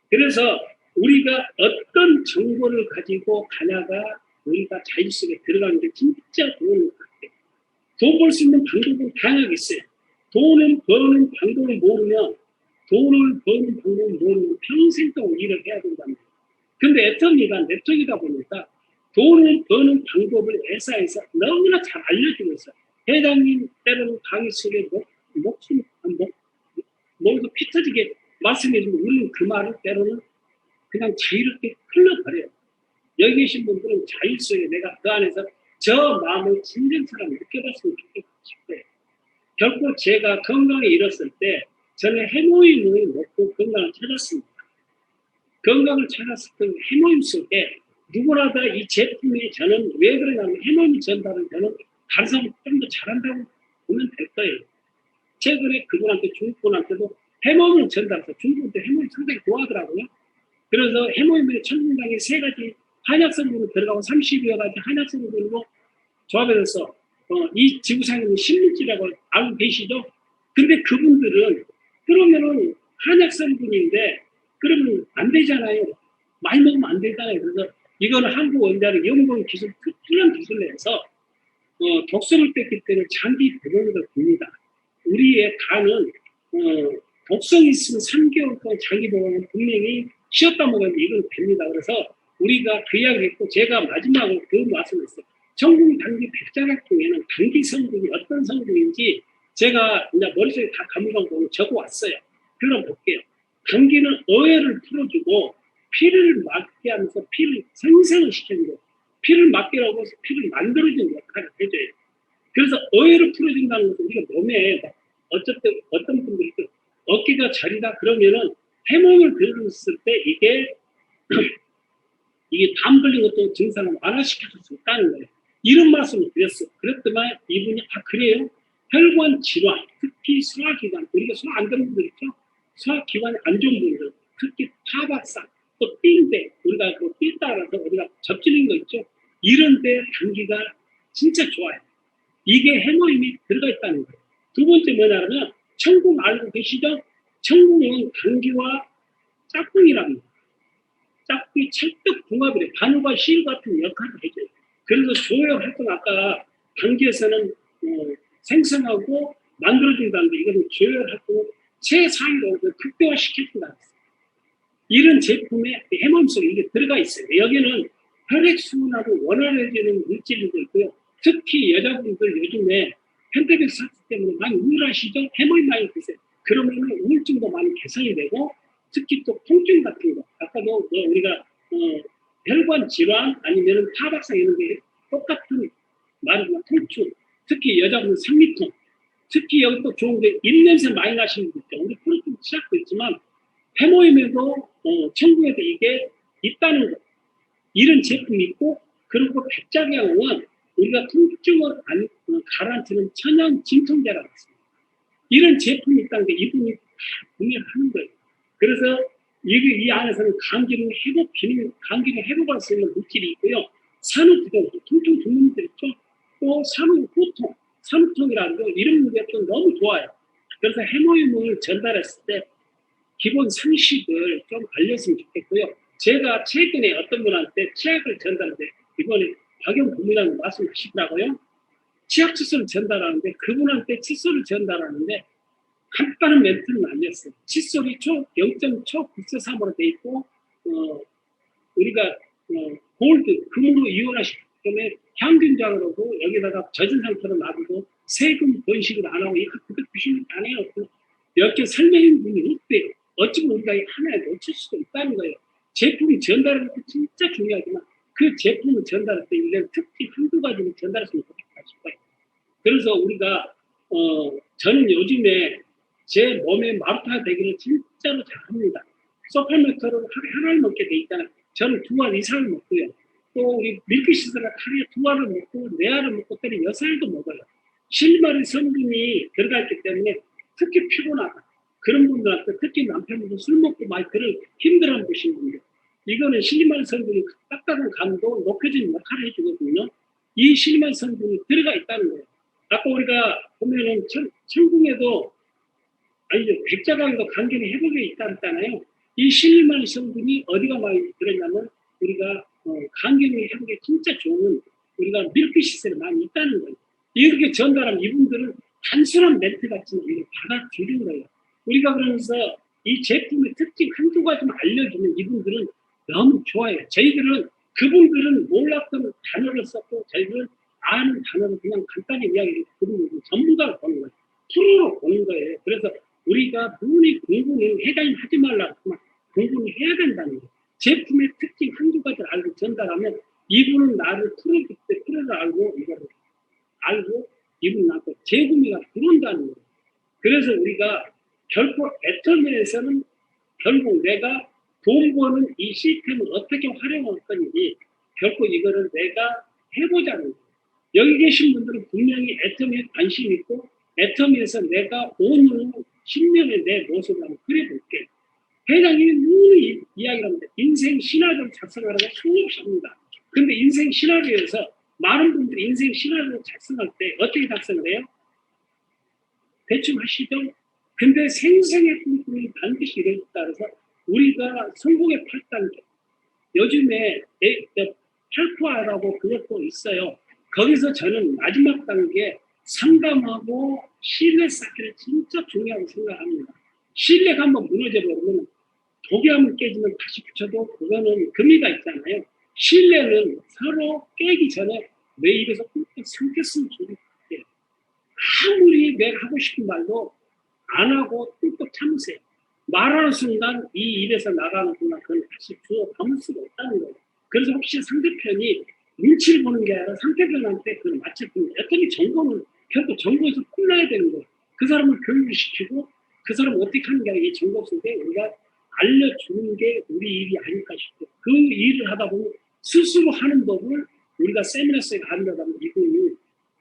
그래서 우리가 어떤 정보를 가지고 가냐가 우리가 자유 속에 들어가는 게 진짜 좋은 것 같아요. 돈 벌 수 있는 방법은 다양하게 있어요. 돈을 버는 방법을 모르면 평생 동안 일을 해야 된다는 거예요. 근데 애터미가 네트워크이다 보니까 돈을 버는 방법을 회사에서 너무나 잘 알려주고 있어요. 회장님 때로는 강의 속에 목도 피 터지게 말씀해주면 우리는 그 말을 때로는 그냥 자유롭게 흘러버려요. 여기 계신 분들은 자유 속에 내가 그 안에서 저 마음을 진정처럼 느껴봤으면 좋겠어요. 결국 제가 건강에 잃었을 때 저는 해모임을 먹고 건강을 찾았습니다. 건강을 찾았을 때 해모임 속에 누구나 다 이 제품이 저는 왜 그러냐면 해모임 전달은 저는 다른 사람 좀 더 잘한다고 보면 될 거예요. 최근에 그분한테 중국분한테도 해모임을 전달해서 중국분한테 해모임 상당히 좋아하더라고요. 그래서 해모임에 천공장에 3가지 한약성분이 들어가고 30여 가지 한약성분으로 조합해서 이 지구상에 있는 신물질이라고 알고 계시죠? 근데 그분들은 그러면은 한약성분인데 그러면 안 되잖아요. 많이 먹으면 안 되잖아요. 그래서 이거는 한국 원자력 연구원 기술, 훈련 기술을 해서 독성을 뺐기 때문에 장기 보존을 줍니다. 우리의 간은 독성 있으면 3개월 동안 장기 보존은 분명히 쉬었다 먹으면 이건 됩니다. 그래서 우리가 그 이야기 했고 제가 마지막으로 그 말씀을 했어요. 전국 단기 백자락 중에는 단기 성분이 어떤 성분인지 제가 이제 머릿속에 다 감각으로 적어왔어요. 그럼 볼게요. 단기는 어혈을 풀어주고 피를 막게 하면서 피를 생성을 시켜주고 피를 막게 하고 피를 만들어주는 역할을 해줘요. 그래서 어혈을 풀어준다는 것은 우리가 몸에 어떤 분들이 어깨가 저리다 그러면은 해몽을 들었을 때 이게 담 걸린 것도 증상을 완화시켜줄 수 있다는 거예요. 이런 말씀을 드렸어요. 그랬더만 이분이 그래요? 혈관 질환, 특히 소화기관, 우리가 소화 안 되는 분들 있죠? 소화기관이 안 좋은 분들, 특히 타박상, 또 삔대, 우리가 그 삔 따라서 우리가 접질린 거 있죠? 이런 데 단기가 진짜 좋아요. 이게 해모임이 들어가 있다는 거예요. 두 번째 뭐냐면 청궁 알고 계시죠? 청궁은 단기와 짝꿍이랍니다. 짝꿍이 찰떡궁합이래. 바늘과 실 같은 역할을 해줘요. 그래서 조혈 활동 아까 단기에서는 생성하고 만들어준다는데 이거는 조혈 활동을 최상위로 극대화시켜준다. 이런 제품에 해모임 속에 이게 들어가 있어요. 여기는 혈액순환을 원활해지는 물질도 있고요. 특히 여자분들 요즘에 펜데믹 사태 때문에 많이 우울하시죠? 해모임 많이 드세요. 그러면 우울증도 많이 개선이 되고 특히 또 통증 같은 거 아까도 우리가 혈관 질환 아니면 타박상 이런 게 똑같은 말이지만 통증 특히 여자분들 생리통 특히 여기 또 좋은 게 입냄새 많이 나시는 분 있죠. 우리 프로틴 시작도 있지만 해모임에도 천국에도 이게 있다는 거 이런 제품이 있고 그리고 백작양은 우리가 통증을 가라앉히는 천연 진통제라고 했습니다. 이런 제품이 있다는 게 이분이 다 분명히 하는 거예요. 그래서 이 안에서는 감기를 회복할 수 있는 물질이 있고요. 산후기도 통증 죽는 분들 있죠. 또 산후후통, 산후통이라는 거 이런 문제가 또 너무 좋아요. 그래서 해모임을 전달했을 때 기본 상식을 좀 알렸으면 좋겠고요. 제가 최근에 어떤 분한테 치약을 전달하는데 이번에 박영 부문장님 말씀하시더라고요. 치약 칫솔을 전달하는데 그분한테 칫솔을 전달하는데 간단한 멘트는 아니었어요. 칫솔이 초0.943으로 돼 있고 우리가 골드, 금으로 이용하시기 때문에 향균장으로도 여기다가 젖은 상태로 놔두고 세금 번식을 안 하고 이거 그때 주시면 안 해요. 이렇게 설명해 분이 없대요. 어찌 보면 우리가 하나에 놓칠 수도 있다는 거예요. 제품이 전달하는 것도 진짜 중요하지만 그 제품을 전달할 때 일단 특히 한두 가지는 전달했으면 좋겠다 싶어요. 그래서 우리가 저는 요즘에 제 몸에 마루타 되기를 진짜로 잘합니다. 소팔메토를 하루에 하나를 먹게 돼 있잖아요. 저는 2알 이상을 먹고요. 또 우리 밀크시스가 하루에 2알을 먹고 4알을 먹고 때는 6알도 먹어요. 실마리 성분이 들어가 있기 때문에 특히 피곤하다. 그런 분들한테 특히 남편분들 술 먹고 많이 힘들어 보시는 분들 이거는 실리만 성분이 딱딱한 간도 높여주는 역할을 해주거든요. 이 실리만 성분이 들어가 있다는 거예요. 아까 우리가 보면은 천궁에도 아니죠. 백자강에도 간균이 회복에 있다잖아요. 이 실리만 성분이 어디가 많이 들었냐면 우리가 간균이 회복에 진짜 좋은 우리가 밀크시스에 많이 있다는 거예요. 이렇게 전달하면 이분들은 단순한 멘트 같지만 이걸 받아들이는 거예요. 우리가 그러면서 이 제품의 특징 한두 가지만 알려주면 이분들은 너무 좋아요. 저희들은 그분들은 몰랐던 단어를 썼고 저희들은 아는 단어를 그냥 간단히 이야기를 그분들은 전부 다 보는 거예요. 프로로 보는 거예요. 그래서 우리가 눈이 공부는 회장님 하지 말라고 하지만 공부는 해야 된다는 거예요. 제품의 특징 한두 가지를 알고 전달하면 이분은 나를 프로기 때 프로를 알고 이거를 알고 이분 나한테 재구매가 들어온다는 거예요. 그래서 우리가 결코 애터미에서는 결국 내가 돈 버는 이 시스템을 어떻게 활용할 건지 결코 이거를 내가 해보자는 거예요. 여기 계신 분들은 분명히 애터미에 관심 있고 애터미에서 내가 오늘 10년의 내 모습을 한번 그려볼게. 회장님이 늘 이야기를 합니다. 인생 시나리오를 작성하라고 수없이 합니다. 근데 인생 시나리오에서 많은 분들이 인생 시나리오를 작성할 때 어떻게 작성을 해요? 대충 하시죠? 근데 생생의 꿈꾸는 반드시 이루어졌다. 그래서 우리가 성공의 8단계, 요즘에 8코아라고 그것도 있어요. 거기서 저는 마지막 단계 상담하고 신뢰 쌓기를 진짜 중요하다고 생각합니다. 신뢰가 한번 무너져버리면 독이 한번 깨지면 다시 붙여도 그거는 금리가 있잖아요. 신뢰는 서로 깨기 전에 내 입에서 꿀꺽 삼켰으면 좋겠어요. 아무리 내가 하고 싶은 말도 안 하고 꿀꺽 참으세요. 말하는 순간 이 입에서 나가는 순간 그건 다시 주워 담을 수가 없다는 거예요. 그래서 혹시 상대편이 눈치를 보는 게 아니라 상대편한테 그걸 맞춰주는 거예요. 어떻게 정보는 결국 정보에서 풀려야 되는 거예요. 그 사람을 교육을 시키고 그 사람을 어떻게 하는 게 아니라 이 정보 속에 우리가 알려주는 게 우리 일이 아닐까 싶어요. 그 일을 하다 보면 스스로 하는 법을 우리가 세미나스에 간다면 이분이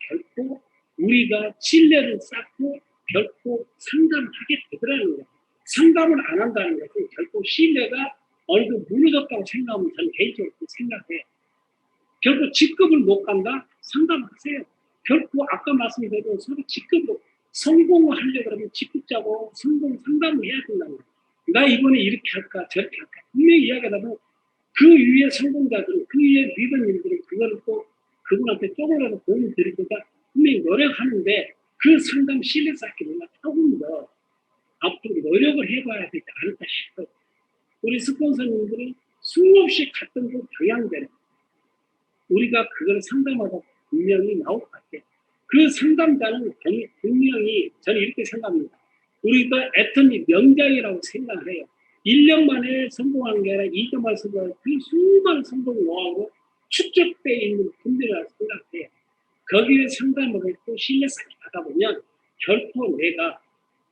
결코 우리가 신뢰를 쌓고 결코 상담하게 되더라는 거예요. 상담을 안 한다는 것은 결코 신뢰가 어느 정도 무너졌다고 생각하면 저는 개인적으로 생각해요. 결코 직급을 못 간다? 상담하세요. 결코 아까 말씀드린 서로 직급으로 성공을 하려고 하면 직급자고 성공 상담을 해야 된다는 거예요. 나 이번에 이렇게 할까 저렇게 할까 분명히 이야기하다 보면 그 위에 성공자들은 그 위에 리더님들은 그거를 또 그분한테 조금이라도 도움을 드리고자 분명히 노력하는데 그 상담 신뢰 쌓기는 조금 더 앞으로 노력을 해봐야 되지 않을까 싶어요. 우리 스폰서님들은 수없이 갔던 그 방향대로 우리가 그걸 상담하다 분명히 나올 것 같아요. 그 상담자는 분명히 저는 이렇게 생각합니다. 우리가 애터미 명장이라고 생각을 해요. 1년 만에 성공하는 게 아니라 2년 만에 성공하는 그 수많은 성공 노하우로 축적되어 있는 분들이라고 생각해요. 거기에 상담을 했고 신뢰 쌓기 하다 보면 결코 내가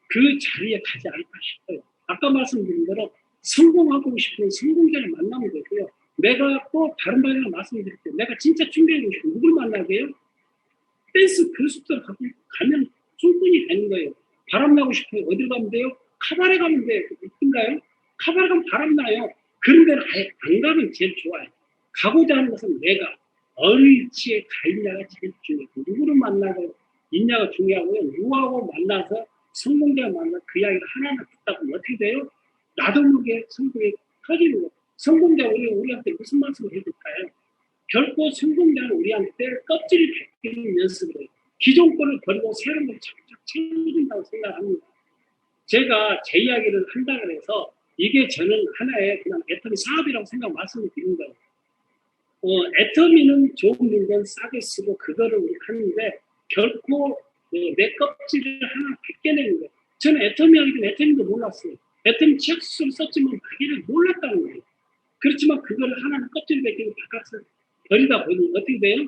그 자리에 가지 않을까 싶어요. 아까 말씀드린 대로 성공하고 싶은 성공자를 만나면 되고요. 내가 또 다른 방향을 말씀드릴게요. 내가 진짜 준비하고 싶은 누굴 만나게요? 댄스 교습소를 가면 충분히 되는 거예요. 바람 나고 싶어요. 어딜 가면 돼요? 카바레 가면 돼요. 있던가요? 카바레 가면 바람 나요. 그런 데는 아예 안 가면 제일 좋아요. 가고자 하는 것은 내가 어느 위치에 가 있냐가 제일 중요해요. 누구를 만나고 있냐가 중요하고요. 누구하고 만나서 성공자를 만나 그 이야기를 하나하나 듣다 보면 어떻게 돼요? 나도 모르게 성공이 터지는 거예요. 성공자 우리한테 무슨 말씀을 해줄까요? 결코 성공자는 우리한테 껍질을 벗기는 연습을 해요. 기존 거를 버리고 새로운 걸 착착 채워준다고 생각합니다. 제가 제 이야기를 한다고 해서 이게 저는 하나의 그냥 애터미 사업이라고 생각 말씀을 드린 거예요. 애터미는 좋은 물건 싸게 쓰고 그거를 우리 하는데 결코 내 껍질을 하나 벗겨내는 거예요. 저는 애터미 하기 전에 애터미도 몰랐어요. 애터미 치약수를 썼지만 자기를 몰랐다는 거예요. 그렇지만 그거를 하나는 껍질을 벗기고 바깥을 버리다 보니 어떻게 돼요?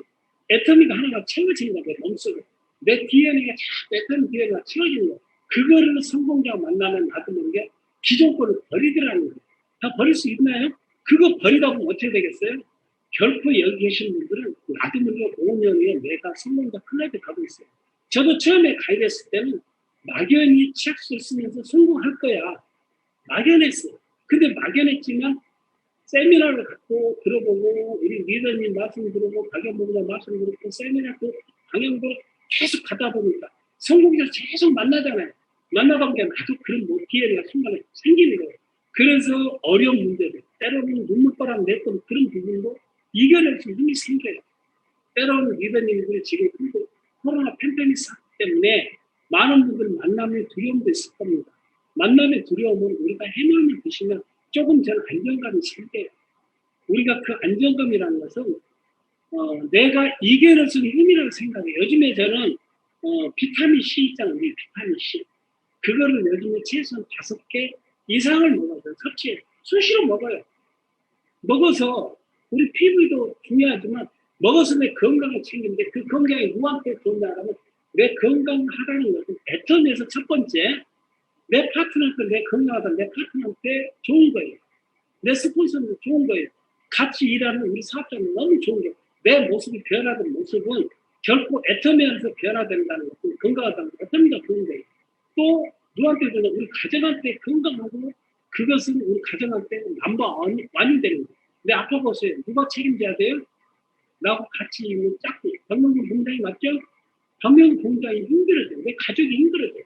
애터미가 하나가 채워지는 거예요. 몸속으로. 내 DNA가 자꾸 애터미 DNA가 채워지는 거예요. 그거를 성공자가 만나면 놔두는 게 기존 거를 버리더라는 거예요. 다 버릴 수 있나요? 그거 버리다 보면 어떻게 되겠어요? 결코 여기 계신 분들은 놔두는 게 5년 후에 내가 성공자 클럽에 가고 있어요. 저도 처음에 가입했을 때는 막연히 치약수를 쓰면서 성공할 거야. 막연했어요. 근데 막연했지만 세미나를 갖고 들어보고 우리 리더님 말씀 들어보고 박연봉자 말씀 들어보고 세미나 그 방향으로 계속 가다 보니까 성공자 계속 만나잖아요. 만나다 보니까 나도 그런 기회가 순간에 생기는 거예요. 그래서 어려운 문제들, 때로는 눈물바람 냈던 그런 부분도 이겨낼 수 힘이 생겨요. 때로는 리더님들이 지금 코로나 팬데믹 사태 때문에 많은 분들 만남의 두려움도 있을 겁니다. 만남의 두려움은 우리가 해명을 드시면 조금 전 안정감이 생겨요. 우리가 그 안정감이라는 것은 내가 이겨낼 수 있는 힘이라고 생각해요. 요즘에 저는 비타민 C 있잖아요. 비타민 C. 그거를 요즘에 최소한 5개 이상을 먹어요. 섭취해요. 수시로 먹어요. 먹어서 우리 피부도 중요하지만 먹어서 내 건강을 챙기는데 그 건강이 누구한테 좋냐면 내 건강하다는 것은 애터미에서 첫 번째 내 파트너한테 내 건강하다 내 파트너한테 좋은 거예요. 내 스폰서는 좋은 거예요. 같이 일하는 우리 사업자는 너무 좋은 거예요. 내 모습이 변화된 모습은 결코 애터미에서 변화된다는 것은 건강하다는 것, 애터미가 좋은 거예요. 또 누구한테도 우리 가정한테 건강하고 그것은 우리 가정한테 넘버 원이 되는 거예요. 내 아파 보세요. 누가 책임져야 돼요? 나하고 같이 있는 짝꿍. 박명근 공장이 맞죠? 박명근 공장이 힘들어져요. 내 가족이 힘들어져요.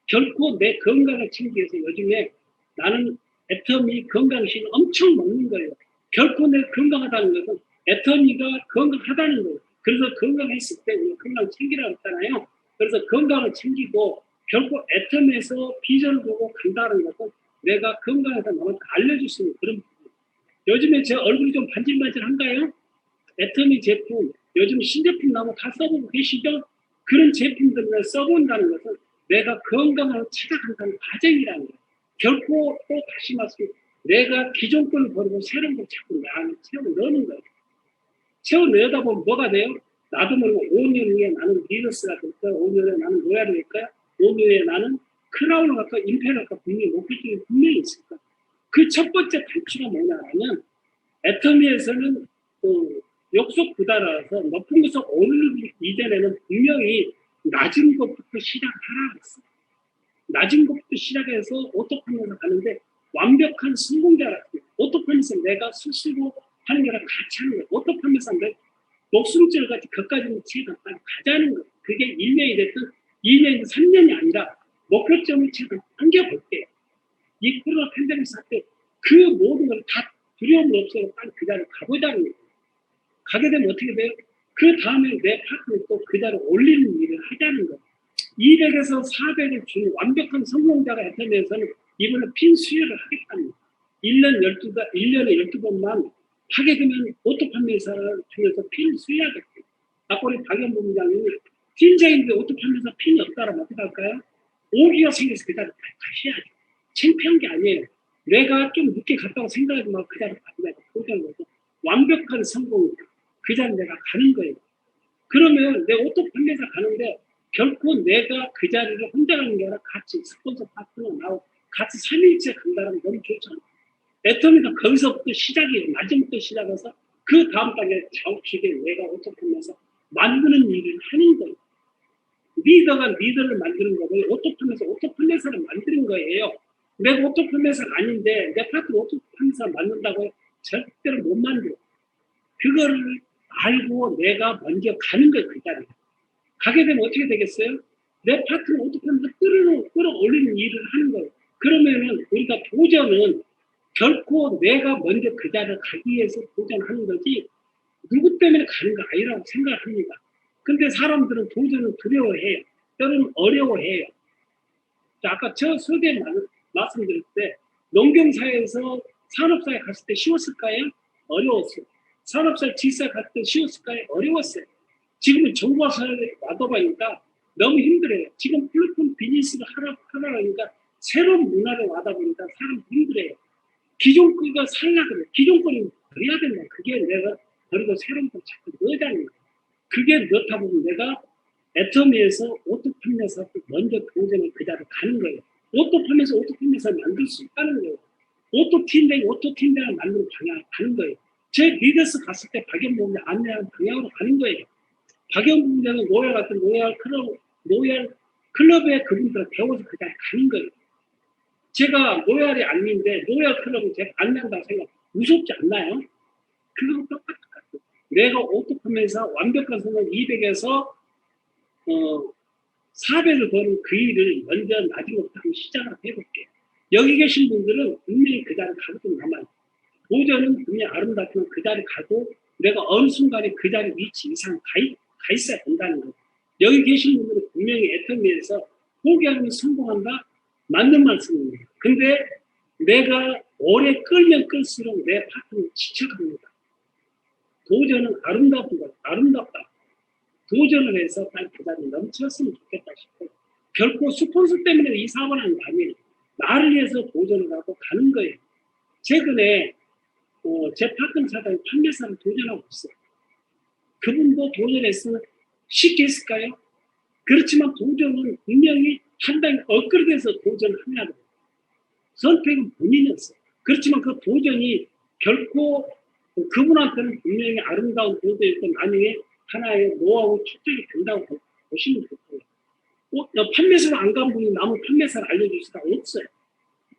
결코 내 건강을 챙기기 위해서 요즘에 나는 애터미 건강식을 엄청 먹는 거예요. 결코 내 건강하다는 것은 애터미가 건강하다는 거예요. 그래서 건강했을 때 우리 건강 챙기라고 했잖아요. 그래서 건강을 챙기고 결코 애터미에서 비전을 보고 간다는 것은 내가 건강해서 너무 알려줄 수 있는 그런 부분. 요즘에 제 얼굴이 좀 반질반질한가요? 애터미 제품, 요즘 신제품 나오면 다 써보고 계시죠? 그런 제품들을 써본다는 것은 내가 건강을 찾아간다는 과정이라는 거예요. 결코 또 다시 말씀, 내가 기존 걸 버리고 새로운 걸 자꾸 내 안에 채워 넣는 거예요. 채워 넣다 보면 뭐가 돼요? 나도 모르고 5년 후에 나는 리더스가 될 거야. 5년 후에 나는 로얄이 될 거야. 5년 후에 나는 크라운을 갖고 임페리얼 갖고 분명히 목표점이 분명히 있을 거야. 그 첫 번째 단추가 뭐냐면 애터미에서는 욕석 구달아서 높은 곳을 오르기 이전에는 분명히 낮은 것부터 시작하라고 했어. 낮은 것부터 시작해서 오토판에서 가는데 완벽한 성공자라고. 오토판에서 내가 스스로 하는 거랑 같이 하는 거야. 오토판에서 내 목숨줄 같이 그까지는 최대한 가자는 거야. 그게 1년이 됐든 2년이든 3년이 아니라 목표점을 최대한 당겨볼게. 이 코로나 팬데믹 사태 그 모든 걸 다 두려움을 없애고 빨리 그 자리에 가보자는 거예요. 가게 되면 어떻게 돼요? 그 다음에 내 파트를 또 그 자리에 올리는 일을 하자는 거예요. 200에서 400을 주는 완벽한 성공자가 애터미에서는 이번에 핀 수혈을 하겠다는 거예요. 1년에 12번만 하게 되면 오토 판매사 중에서 핀 수혈하겠대요. 아까 우리 박연부 부장님이 팀장인데 오토 판매사 핀이 없다라면 어떻게 할까요? 오기가 생겨서 그 자리에 가셔야죠. 창피한 게 아니에요. 내가 좀 늦게 갔다고 생각하지 말고 그 자리에 가야 돼. 완벽한 성공, 그 자리에 내가 가는 거예요. 그러면 내 오토 판매사 가는데 결코 내가 그 자리를 혼자 가는 게 아니라 같이 스폰서 파트너 나오고 같이 3일째 간다는 너무 좋잖아요. 애터미가 거기서부터 시작이에요. 낮은부터 시작해서 그 다음 단계 좌우측에 내가 오토 판매사 만드는 일을 하는 거예요. 리더가 리더를 만드는 거고요. 오토 판매사를 만드는 거예요. 내가 오토 판매사가 아닌데 내 파트너 오토 판매사 만든다고 절대로 못 만들어. 그거를 알고 내가 먼저 가는 거예요. 그 자리에. 가게 되면 어떻게 되겠어요? 내 파트너 오토 판매사 끌어올리는 일을 하는 거예요. 그러면은 우리가 도전은 결코 내가 먼저 그 자리에 가기 위해서 도전하는 거지 누구 때문에 가는 거 아니라고 생각합니다. 근데 사람들은 도전을 두려워해요. 때로는 어려워해요. 자, 아까 저 서대 말씀드릴 때 농경사에서 산업사에 갔을 때 쉬웠을까요? 어려웠어요. 산업사에 지사에 갔을 때 쉬웠을까요? 어려웠어요. 지금은 정보사에 와도 보니까 너무 힘들어요. 지금 플랫폼 비즈니스를 하라니까 새로운 문화를 와다 보니까 사람 힘들어요. 기존 거가 살라 그래. 기존 거는 버려야 된다. 그게 내가 버리고 새로운 걸 자꾸 넣어자는 거야. 그게 넣다 보면 내가 애터미에서 오토 판매사 먼저 도전을 그 자리에 가는 거예요. 오토 판매사를 만들 수 있다는 거예요. 오토 팀장을 만드는 방향을 가는 거예요. 제 리더스 갔을 때 박연부 부장 안내하는 방향으로 가는 거예요. 박연부 부장은 로얄 같은 로얄 클럽에 그분들을 배워서 그 자리에 가는 거예요. 제가 로얄이 아닌데 로얄 클럽은 제가 안내한다고 생각 무섭지 않나요? 그거랑 똑같아요. 내가 오토 판매사 완벽한 성공 200에서 400을 버는 그 일을 먼저 낮은 것부터 한번 시작을 해볼게요. 여기 계신 분들은 분명히 그 자리에 가거든 남아요. 도전은 분명히 아름답지만 그 자리에 가도 내가 어느 순간에 그 자리 위치 이상 가 있어야 된다는 거예요. 여기 계신 분들은 분명히 애터미에서 포기하면 성공한다? 맞는 말씀입니다. 근데 내가 오래 끌면 끌수록 내 파트너는 지쳐갑니다. 도전은 아름답다. 도전을 해서 빨리 그 자리에 넘쳤으면 좋겠다 싶어요. 결코 스폰서 때문에 이 사업을 하는 게 아니에요. 나를 위해서 도전을 하고 가는 거예요. 최근에 제 파트너 사장이 판매사를 도전하고 있어요. 그분도 도전했으면 쉽게 했을까요? 그렇지만 도전은 분명히 판단이 엇그러져서 도전하냐고. 선택은 본인이었어요. 그렇지만 그 도전이 결코 그분한테는 분명히 아름다운 도전이었던 나중에 하나의 노하우 축적이 된다고 보시면 좋고요. 판매사를 안 간 분이 남은 판매사를 알려줄 수가 없어요.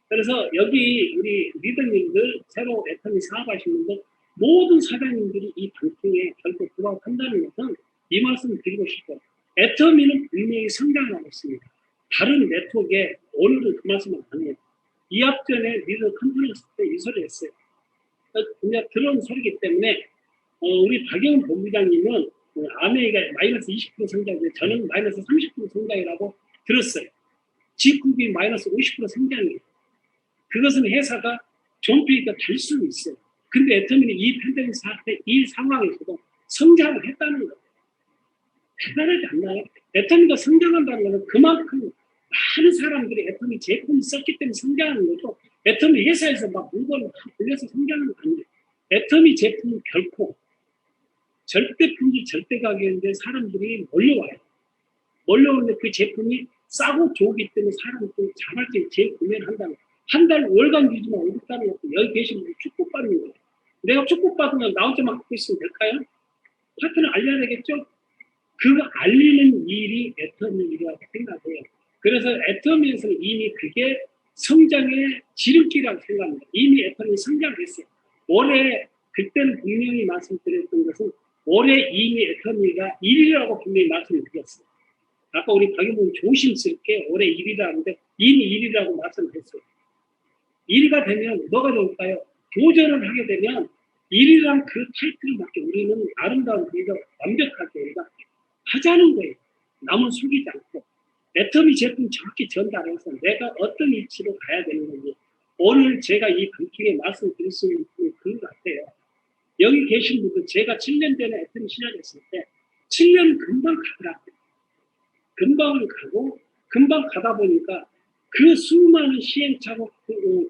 그래서 여기 우리 리더님들, 새로 애터미 사업하시는 분들, 모든 사장님들이 이 방송에 결코 부합한다는 것은 이 말씀을 드리고 싶어요. 애터미는 분명히 성장을 하고 있습니다. 다른 네트워크에 오늘은 그 말씀을 안 해요. 이 앞전에 리더 컨퍼런스 때 이 소리를 했어요. 그냥 들어온 소리이기 때문에 우리 박영훈 본부장님은 아메이가 마이너스 20% 성장이고 저는 마이너스 30% 성장이라고 들었어요. G급이 마이너스 50% 성장이에요. 그것은 회사가 존폐이가 될 수는 있어요. 근데 애터미는 이 팬데믹 사태, 이 상황에서도 성장을 했다는 거예요. 대단하지 않나요? 애터미가 성장한다는 것은 그만큼 많은 사람들이 애터미 제품을 썼기 때문에 성장하는 거죠. 애터미 회사에서 막 물건을 돌려서 성장하는 거 아니에요. 애터미 제품은 결코 절대 품질, 절대 가격인데 사람들이 몰려와요. 몰려오는데 그 제품이 싸고 좋기 때문에 사람들이 자발적으로 재구매를 한다는 거예요. 한 달 월간 기준으로 오겠다는 것도 여기 계신 분이 축복받는 거예요. 내가 축복받으면 나 혼자만 갖고 있으면 될까요? 파트너 알려야 되겠죠? 그거 알리는 일이 애터미 일이라고 생각해요. 그래서 애터미에서는 이미 그게 성장의 지름길이라고 생각합니다. 이미 애터미 성장했어요. 올해, 그때는 분명히 말씀드렸던 것은 올해 이미 애터미가 1위라고 분명히 말씀을 드렸어요. 아까 우리 박영훈 조심스럽게 올해 1위라는데 이미 1위라고 말씀을 했어요. 1위가 되면 뭐가 좋을까요? 도전을 하게 되면 1위란 그 타이틀을 받게 우리는 아름다운 리더 완벽하게 우리가 하자는 거예요. 남은 속이지 않고. 애터미 제품 정확히 전달해서 내가 어떤 위치로 가야 되는 건지 오늘 제가 이 방송에 말씀드릴 수 있는 그런 것 같아요. 여기 계신 분들 제가 7년 전에 애터미 시작했을 때 7년 금방 가더라고요. 금방 가고 금방 가다 보니까 그 수많은 시행착오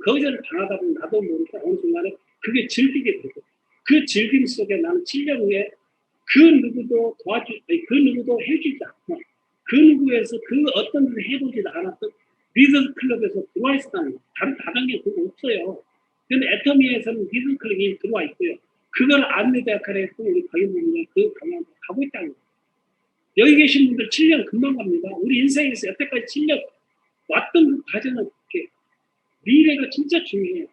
거절을 당하다 보면 나도 모르게 어느 순간에 그게 즐기게 되고 그 즐김 속에 나는 7년 후에 그 누구도 그 누구도 해주지 않고 그 누구에서 그 어떤 일을 해보지도 않았던 리더 클럽에서 들어와 있었다는 다른 다단계 그거 없어요. 근데 애터미에서는 리더 클럽이 들어와 있고요. 그걸 안내대 역할을 했고 우리 박영훈이 그 방향으로 가고 있다는 거예요. 여기 계신 분들 7년 금방 갑니다. 우리 인생에서 여태까지 7년 왔던 그 과정은 이렇게 미래가 진짜 중요해요.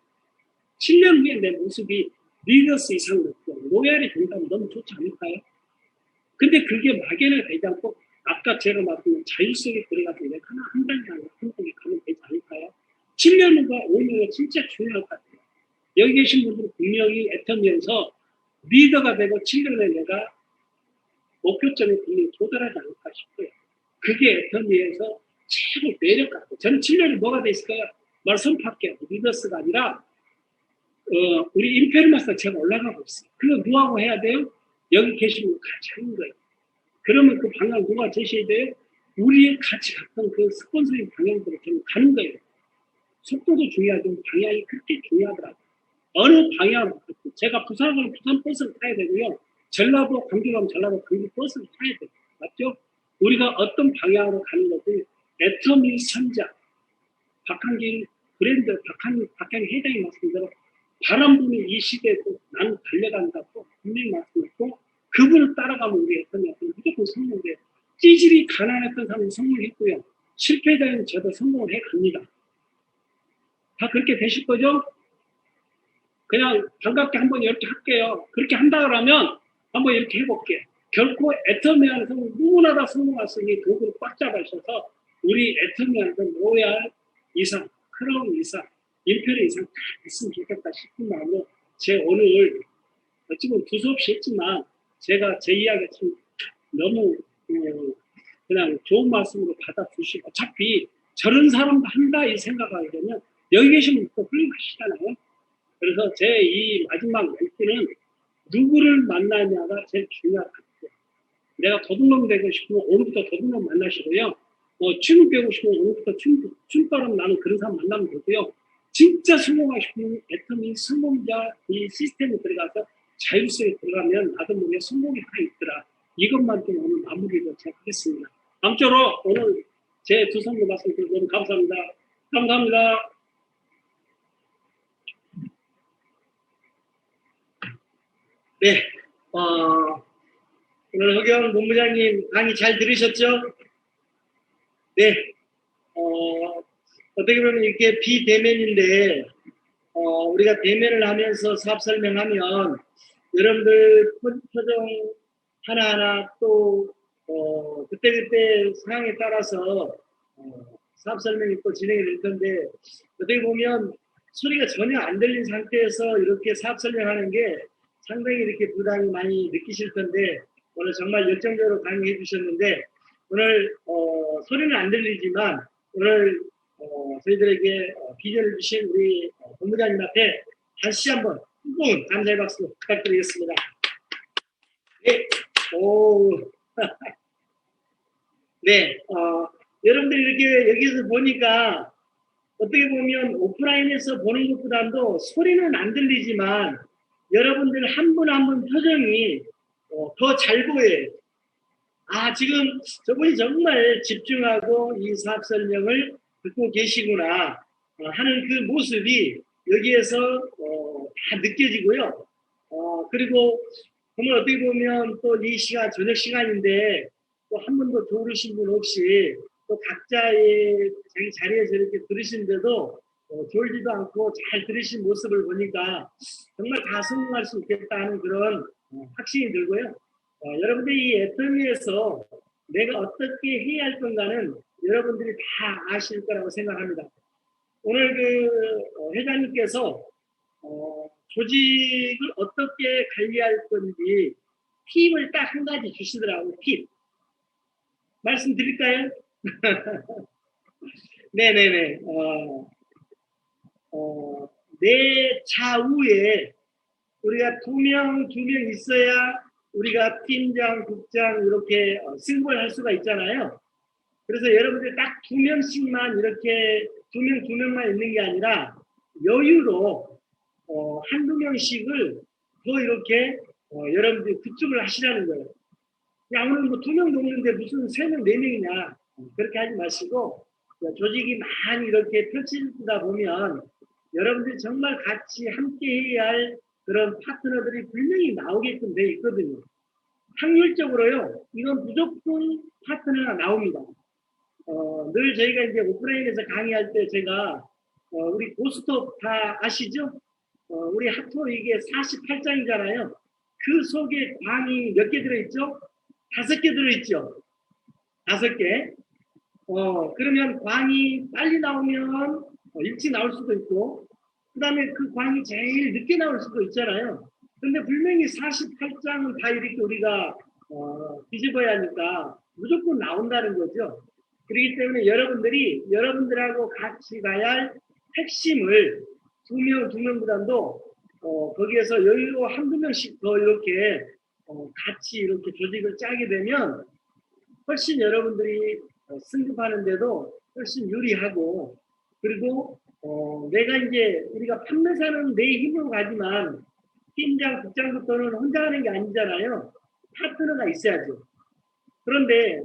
7년 후에 내 모습이 리더스 이상 높고 로얄이 된다면 너무 좋지 않을까요? 근데 그게 막연하게 되지 않고 아까 제가 말씀드린 자율성에 들어가서 내가 하나 한 단계 한 단계 가면 되지 않을까요? 7년과 5년은 진짜 중요할 것 같아요. 여기 계신 분들은 분명히 애터미에서 리더가 되고 7년에 내가 목표점에 분명히 도달하지 않을까 싶어요. 그게 애터미에서 최고 매력 같고 저는 7년이 뭐가 돼 있을까요? 말 선포할게요. 리더스가 아니라 우리 임페르마스터 제가 올라가고 있어요. 그거 누구하고 해야 돼요? 여기 계신 분 같이 하는 거예요. 그러면 그 방향 누가 제시해야 돼요? 우리 같이 갔던 그 스폰서링 방향대로 좀 가는 거예요. 속도도 중요하지만 방향이 그렇게 중요하더라고요. 어느 방향으로 갔든 제가 부산 가면 부산 버스를 타야 되고요. 전라도 광주 가면 전라도 광주 버스를 타야 돼요. 맞죠? 우리가 어떤 방향으로 가는 거지 애터미 선자 박한길 브랜드 박한길 회장이 말씀대로 바람 부는 이 시대에도 나는 달려간다고 분명히 말씀했고 그분을 따라가면 우리 애터미한테는 무조건 성공돼요. 찌질이 가난했던 사람은 성공했고요. 실패자는 저도 성공을 해갑니다. 다 그렇게 되실 거죠? 그냥 반갑게 한번 이렇게 할게요. 그렇게 한다 그러면 한번 이렇게 해볼게요. 결코 애터미한테 누구나 다 성공할 수 있는 도구를 꽉 잡으셔서 우리 애터미한테 로얄 이상, 크라운 이상, 임페리 이상 다 있으면 좋겠다 싶은 마음으로 제 오늘 어찌 보면 두서없이 했지만 제가 제 이야기가 참 너무 그냥 좋은 말씀으로 받아주시고 어차피 저런 사람도 한다 이 생각하게 되면 여기 계시면 또 훌륭하시잖아요. 그래서 제 이 마지막 멘트는 누구를 만나냐가 제일 중요한 것 같아요. 내가 도둑놈 되고 싶으면 오늘부터 도둑놈 만나시고요. 춤을 배우고 싶으면 오늘부터 춤바람 나는 그런 사람 만나면 되고요. 진짜 성공하고 싶으면 애터미 성공자 이 시스템에 들어가서 자율성에 들어가면 나도 모르게 성공이 하나 있더라. 이것만 좀 오늘 마무리로 제가 하겠습니다. 아무쪼록 오늘 제 두 손으로 말씀드리고 너무 감사합니다. 감사합니다. 네, 오늘 허경 본부장님 강의 잘 들으셨죠? 네, 어떻게 보면 이렇게 비대면인데, 우리가 대면을 하면서 사업 설명하면 여러분들 표정 하나하나 또, 그때그때 상황에 따라서 사업 설명이 또 진행이 될 텐데, 어떻게 보면 소리가 전혀 안 들린 상태에서 이렇게 사업 설명하는 게 상당히 이렇게 부담이 많이 느끼실 텐데, 오늘 정말 열정적으로 강의해 주셨는데, 오늘, 소리는 안 들리지만, 오늘, 저희들에게 비전을 주신 우리 본부장님 앞에 다시 한번 뜨거운 감사의 박수 부탁드리겠습니다. 네, 오, 네, 여러분들 이렇게 여기서 보니까 어떻게 보면 오프라인에서 보는 것보다도 소리는 안 들리지만 여러분들 한 분 한 분 표정이 더 잘 보여요. 아, 지금 저분이 정말 집중하고 이 사업 설명을 듣고 계시구나 하는 그 모습이 여기에서 다 느껴지고요. 그리고 정말 어떻게 보면 또 이 시간, 저녁 시간인데 또 한 번도 들으신 분 없이 또 각자의 자기 자리에서 이렇게 들으시는데도 졸지도 않고 잘 들으신 모습을 보니까 정말 다 성공할 수 있겠다는 그런 확신이 들고요. 여러분들이 이 애터미에서 내가 어떻게 해야 할 건가는 여러분들이 다 아실 거라고 생각합니다. 오늘 그 회장님께서 조직을 어떻게 관리할 건지 팁을 딱 한 가지 주시더라고요. 팁. 말씀드릴까요? 네네네. 내 좌우에 우리가 두 명 있어야 우리가 팀장, 국장 이렇게 승부를 할 수가 있잖아요. 그래서 여러분들 딱 두 명씩만 이렇게 두 명만 있는 게 아니라 여유로 한두 명씩을 더 이렇게 여러분들이 구축을 하시라는 거예요. 야, 오늘 뭐 두 명도 없는데 무슨 세 명, 네 명이냐. 그렇게 하지 마시고 조직이 많이 이렇게 펼치다 보면 여러분들이 정말 같이 함께 해야 할 그런 파트너들이 분명히 나오게끔 돼 있거든요. 확률적으로요, 이건 무조건 파트너가 나옵니다. 늘 저희가 이제 오프라인에서 강의할 때 제가, 우리 고스톱 다 아시죠? 우리 핫토 이게 48장이잖아요. 그 속에 광이 몇 개 들어있죠? 5개 들어있죠? 5개. 그러면 광이 빨리 나오면 일찍 나올 수도 있고, 그 다음에 그 광이 제일 늦게 나올 수도 있잖아요. 근데 분명히 48장은 다 이렇게 우리가 뒤집어야 하니까 무조건 나온다는 거죠. 그렇기 때문에 여러분들이 여러분들하고 같이 가야 할 핵심을 두 명보다도 거기에서 여유로 한두 명씩 더 이렇게 같이 이렇게 조직을 짜게 되면 훨씬 여러분들이 승급하는데도 훨씬 유리하고, 그리고 내가 이제 우리가 판매사는 내 힘으로 가지만 팀장, 국장부터는 혼자 하는 게 아니잖아요. 파트너가 있어야죠. 그런데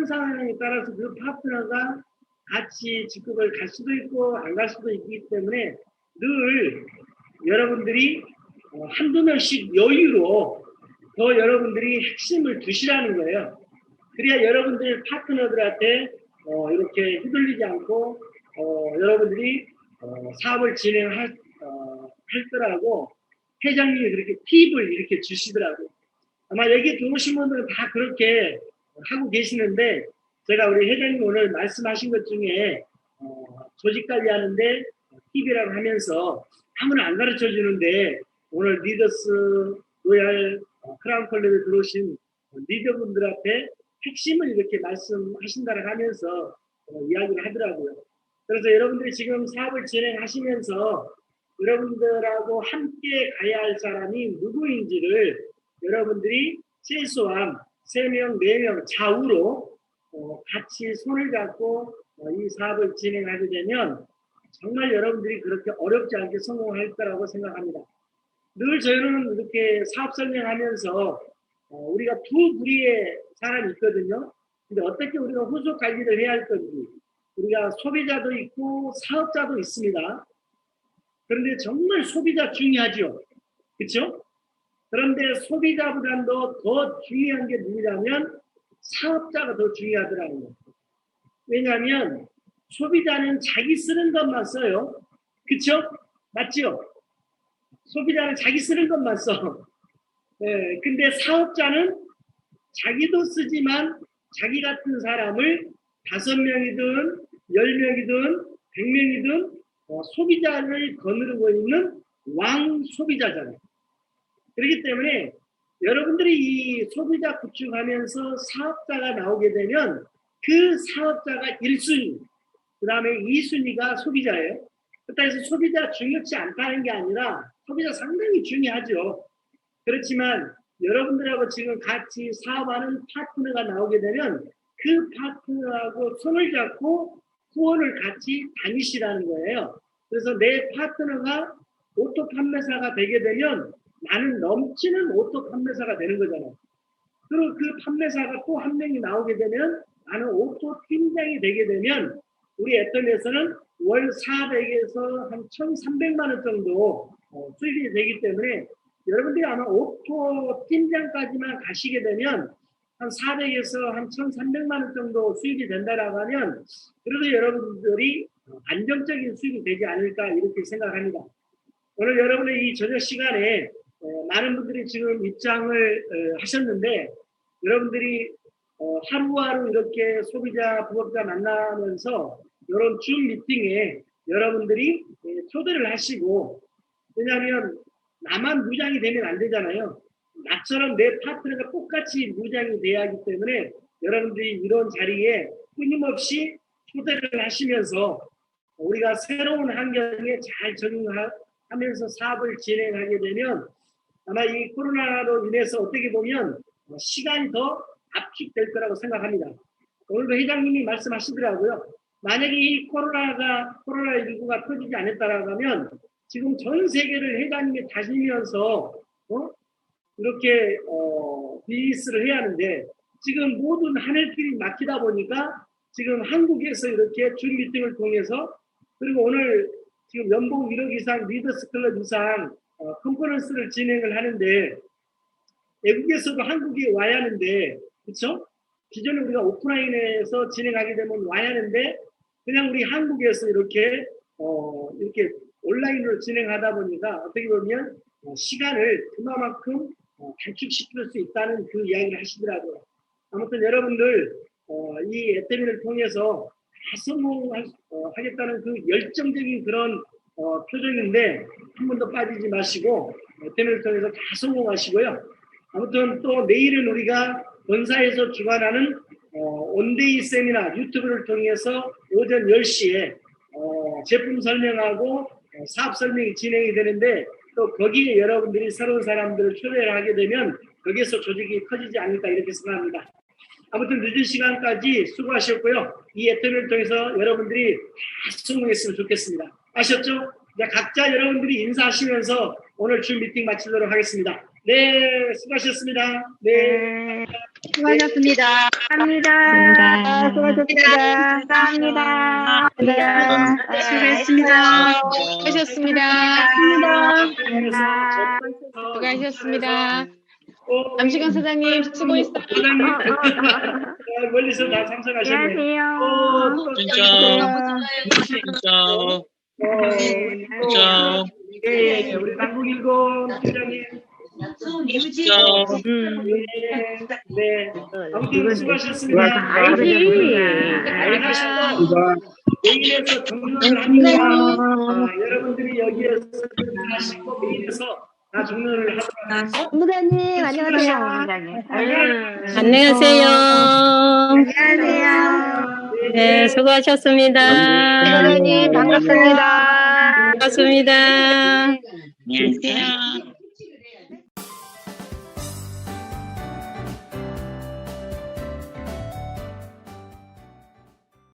상황에 따라서 그 파트너가 같이 직급을 갈 수도 있고 안 갈 수도 있기 때문에 늘 여러분들이 한두 명씩 여유로 더 여러분들이 핵심을 두시라는 거예요. 그래야 여러분들 파트너들한테 이렇게 휘둘리지 않고 여러분들이 사업을 진행할 거라고 회장님이 그렇게 팁을 이렇게 주시더라고요. 아마 여기 들어오신 분들은 다 그렇게 하고 계시는데, 제가 우리 회장님 오늘 말씀하신 것 중에 조직 관리하는데 팁이라고 하면서 아무나 안 가르쳐 주는데 오늘 리더스 로얄 크라운 컬렉에 들어오신 리더분들 앞에 핵심을 이렇게 말씀하신다고 하면서 이야기를 하더라고요. 그래서 여러분들이 지금 사업을 진행하시면서 여러분들하고 함께 가야 할 사람이 누구인지를 여러분들이 최소한 3명, 4명 좌우로 같이 손을 잡고 이 사업을 진행하게 되면 정말 여러분들이 그렇게 어렵지 않게 성공할 거라고 생각합니다. 늘 저희는 이렇게 사업 설명하면서 우리가 두 부류의 사람이 있거든요. 근데 어떻게 우리가 후속 관리를 해야 할 건지, 우리가 소비자도 있고 사업자도 있습니다. 그런데 정말 소비자 중요하죠. 그렇죠? 그런데 소비자보다도 더 중요한 게 누구냐면 사업자가 더 중요하더라는 거예요. 왜냐하면 소비자는 자기 쓰는 것만 써요. 그렇죠? 맞죠? 소비자는 자기 쓰는 것만 써. 네, 근데 사업자는 자기도 쓰지만 자기 같은 사람을 5명이든 10명이든 100명이든 소비자를 거느리고 있는 왕 소비자잖아요. 그렇기 때문에 여러분들이 이 소비자 구축하면서 사업자가 나오게 되면 그 사업자가 1순위, 그 다음에 2순위가 소비자예요. 그래서 소비자 중요치 않다는 게 아니라 소비자 상당히 중요하죠. 그렇지만 여러분들하고 지금 같이 사업하는 파트너가 나오게 되면 그 파트너하고 손을 잡고 후원을 같이 다니시라는 거예요. 그래서 내 파트너가 오토 판매사가 되게 되면 나는 넘치는 오토 판매사가 되는 거잖아요. 그리고 그 판매사가 또 한 명이 나오게 되면 나는 오토 팀장이 되게 되면 우리 애터미에서는 월 400에서 한 1,300만 원 정도 수익이 되기 때문에 여러분들이 아마 오토 팀장까지만 가시게 되면 한 400에서 한 1,300만 원 정도 수익이 된다라고 하면 그래도 여러분들이 안정적인 수익이 되지 않을까 이렇게 생각합니다. 오늘 여러분의 이 저녁 시간에 많은 분들이 지금 입장을 하셨는데 여러분들이 하루하루 이렇게 소비자, 부업자 만나면서 이런 줌 미팅에 여러분들이 초대를 하시고 왜냐하면 나만 무장이 되면 안 되잖아요. 나처럼 내 파트너가 똑같이 무장이 돼야 하기 때문에 여러분들이 이런 자리에 끊임없이 초대를 하시면서 우리가 새로운 환경에 잘 적응하면서 사업을 진행하게 되면 아마 이 코로나로 인해서 어떻게 보면 시간이 더 압축될 거라고 생각합니다. 오늘도 회장님이 말씀하시더라고요. 만약에 이 코로나19가 터지지 않았다라고 하면 지금 전 세계를 회장님이 다니면서 이렇게 비즈니스를 해야 하는데 지금 모든 하늘길이 막히다 보니까 지금 한국에서 이렇게 줌 미팅을 통해서 그리고 오늘 지금 연봉 1억 이상 리더스 클럽 이상 컨퍼런스를 진행을 하는데 외국에서도 한국에 와야 하는데 그렇죠? 기존에 우리가 오프라인에서 진행하게 되면 와야 하는데 그냥 우리 한국에서 이렇게 온라인으로 진행하다 보니까 어떻게 보면 시간을 그만큼 단축시킬 수 있다는 그 이야기를 하시더라고요. 아무튼 여러분들 이 애터미를 통해서 다 성공하겠다는 그 열정적인 그런 표정인데 한 번도 빠지지 마시고 애터미를 통해서 다 성공하시고요. 아무튼 또 내일은 우리가 본사에서 주관하는 온데이 세미나 유튜브를 통해서 오전 10시에 제품 설명하고 사업 설명이 진행이 되는데 또 거기에 여러분들이 새로운 사람들을 초대를 하게 되면 거기에서 조직이 커지지 않을까 이렇게 생각합니다. 아무튼 늦은 시간까지 수고하셨고요. 이 애터미를 통해서 여러분들이 다 성공했으면 좋겠습니다. 아셨죠? 이제 각자 여러분들이 인사하시면서 오늘 줌 미팅 마치도록 하겠습니다. 네, 수고하셨습니다. 네. 수고하셨습니다. 감사합니다. 수고하셨습니다. 감사합니다. 수고하셨습니다. 수고하셨습니다. 남시경 사장님 수고했어요. 멀리서 다 참석하셨네요. 진짜. 네, 우리 강국일공 팀장님. 네. 아무튼 수고하셨습니다. 메일에서 종료를 합니다. 여러분들이 여기에서 하시고 메일에서 다 종료를 하도록 부장님 안녕하세요. 안녕하세요. 안녕하세요. 네, 수고하셨습니다. 부장님 반갑습니다. 반갑습니다. 안녕하세요.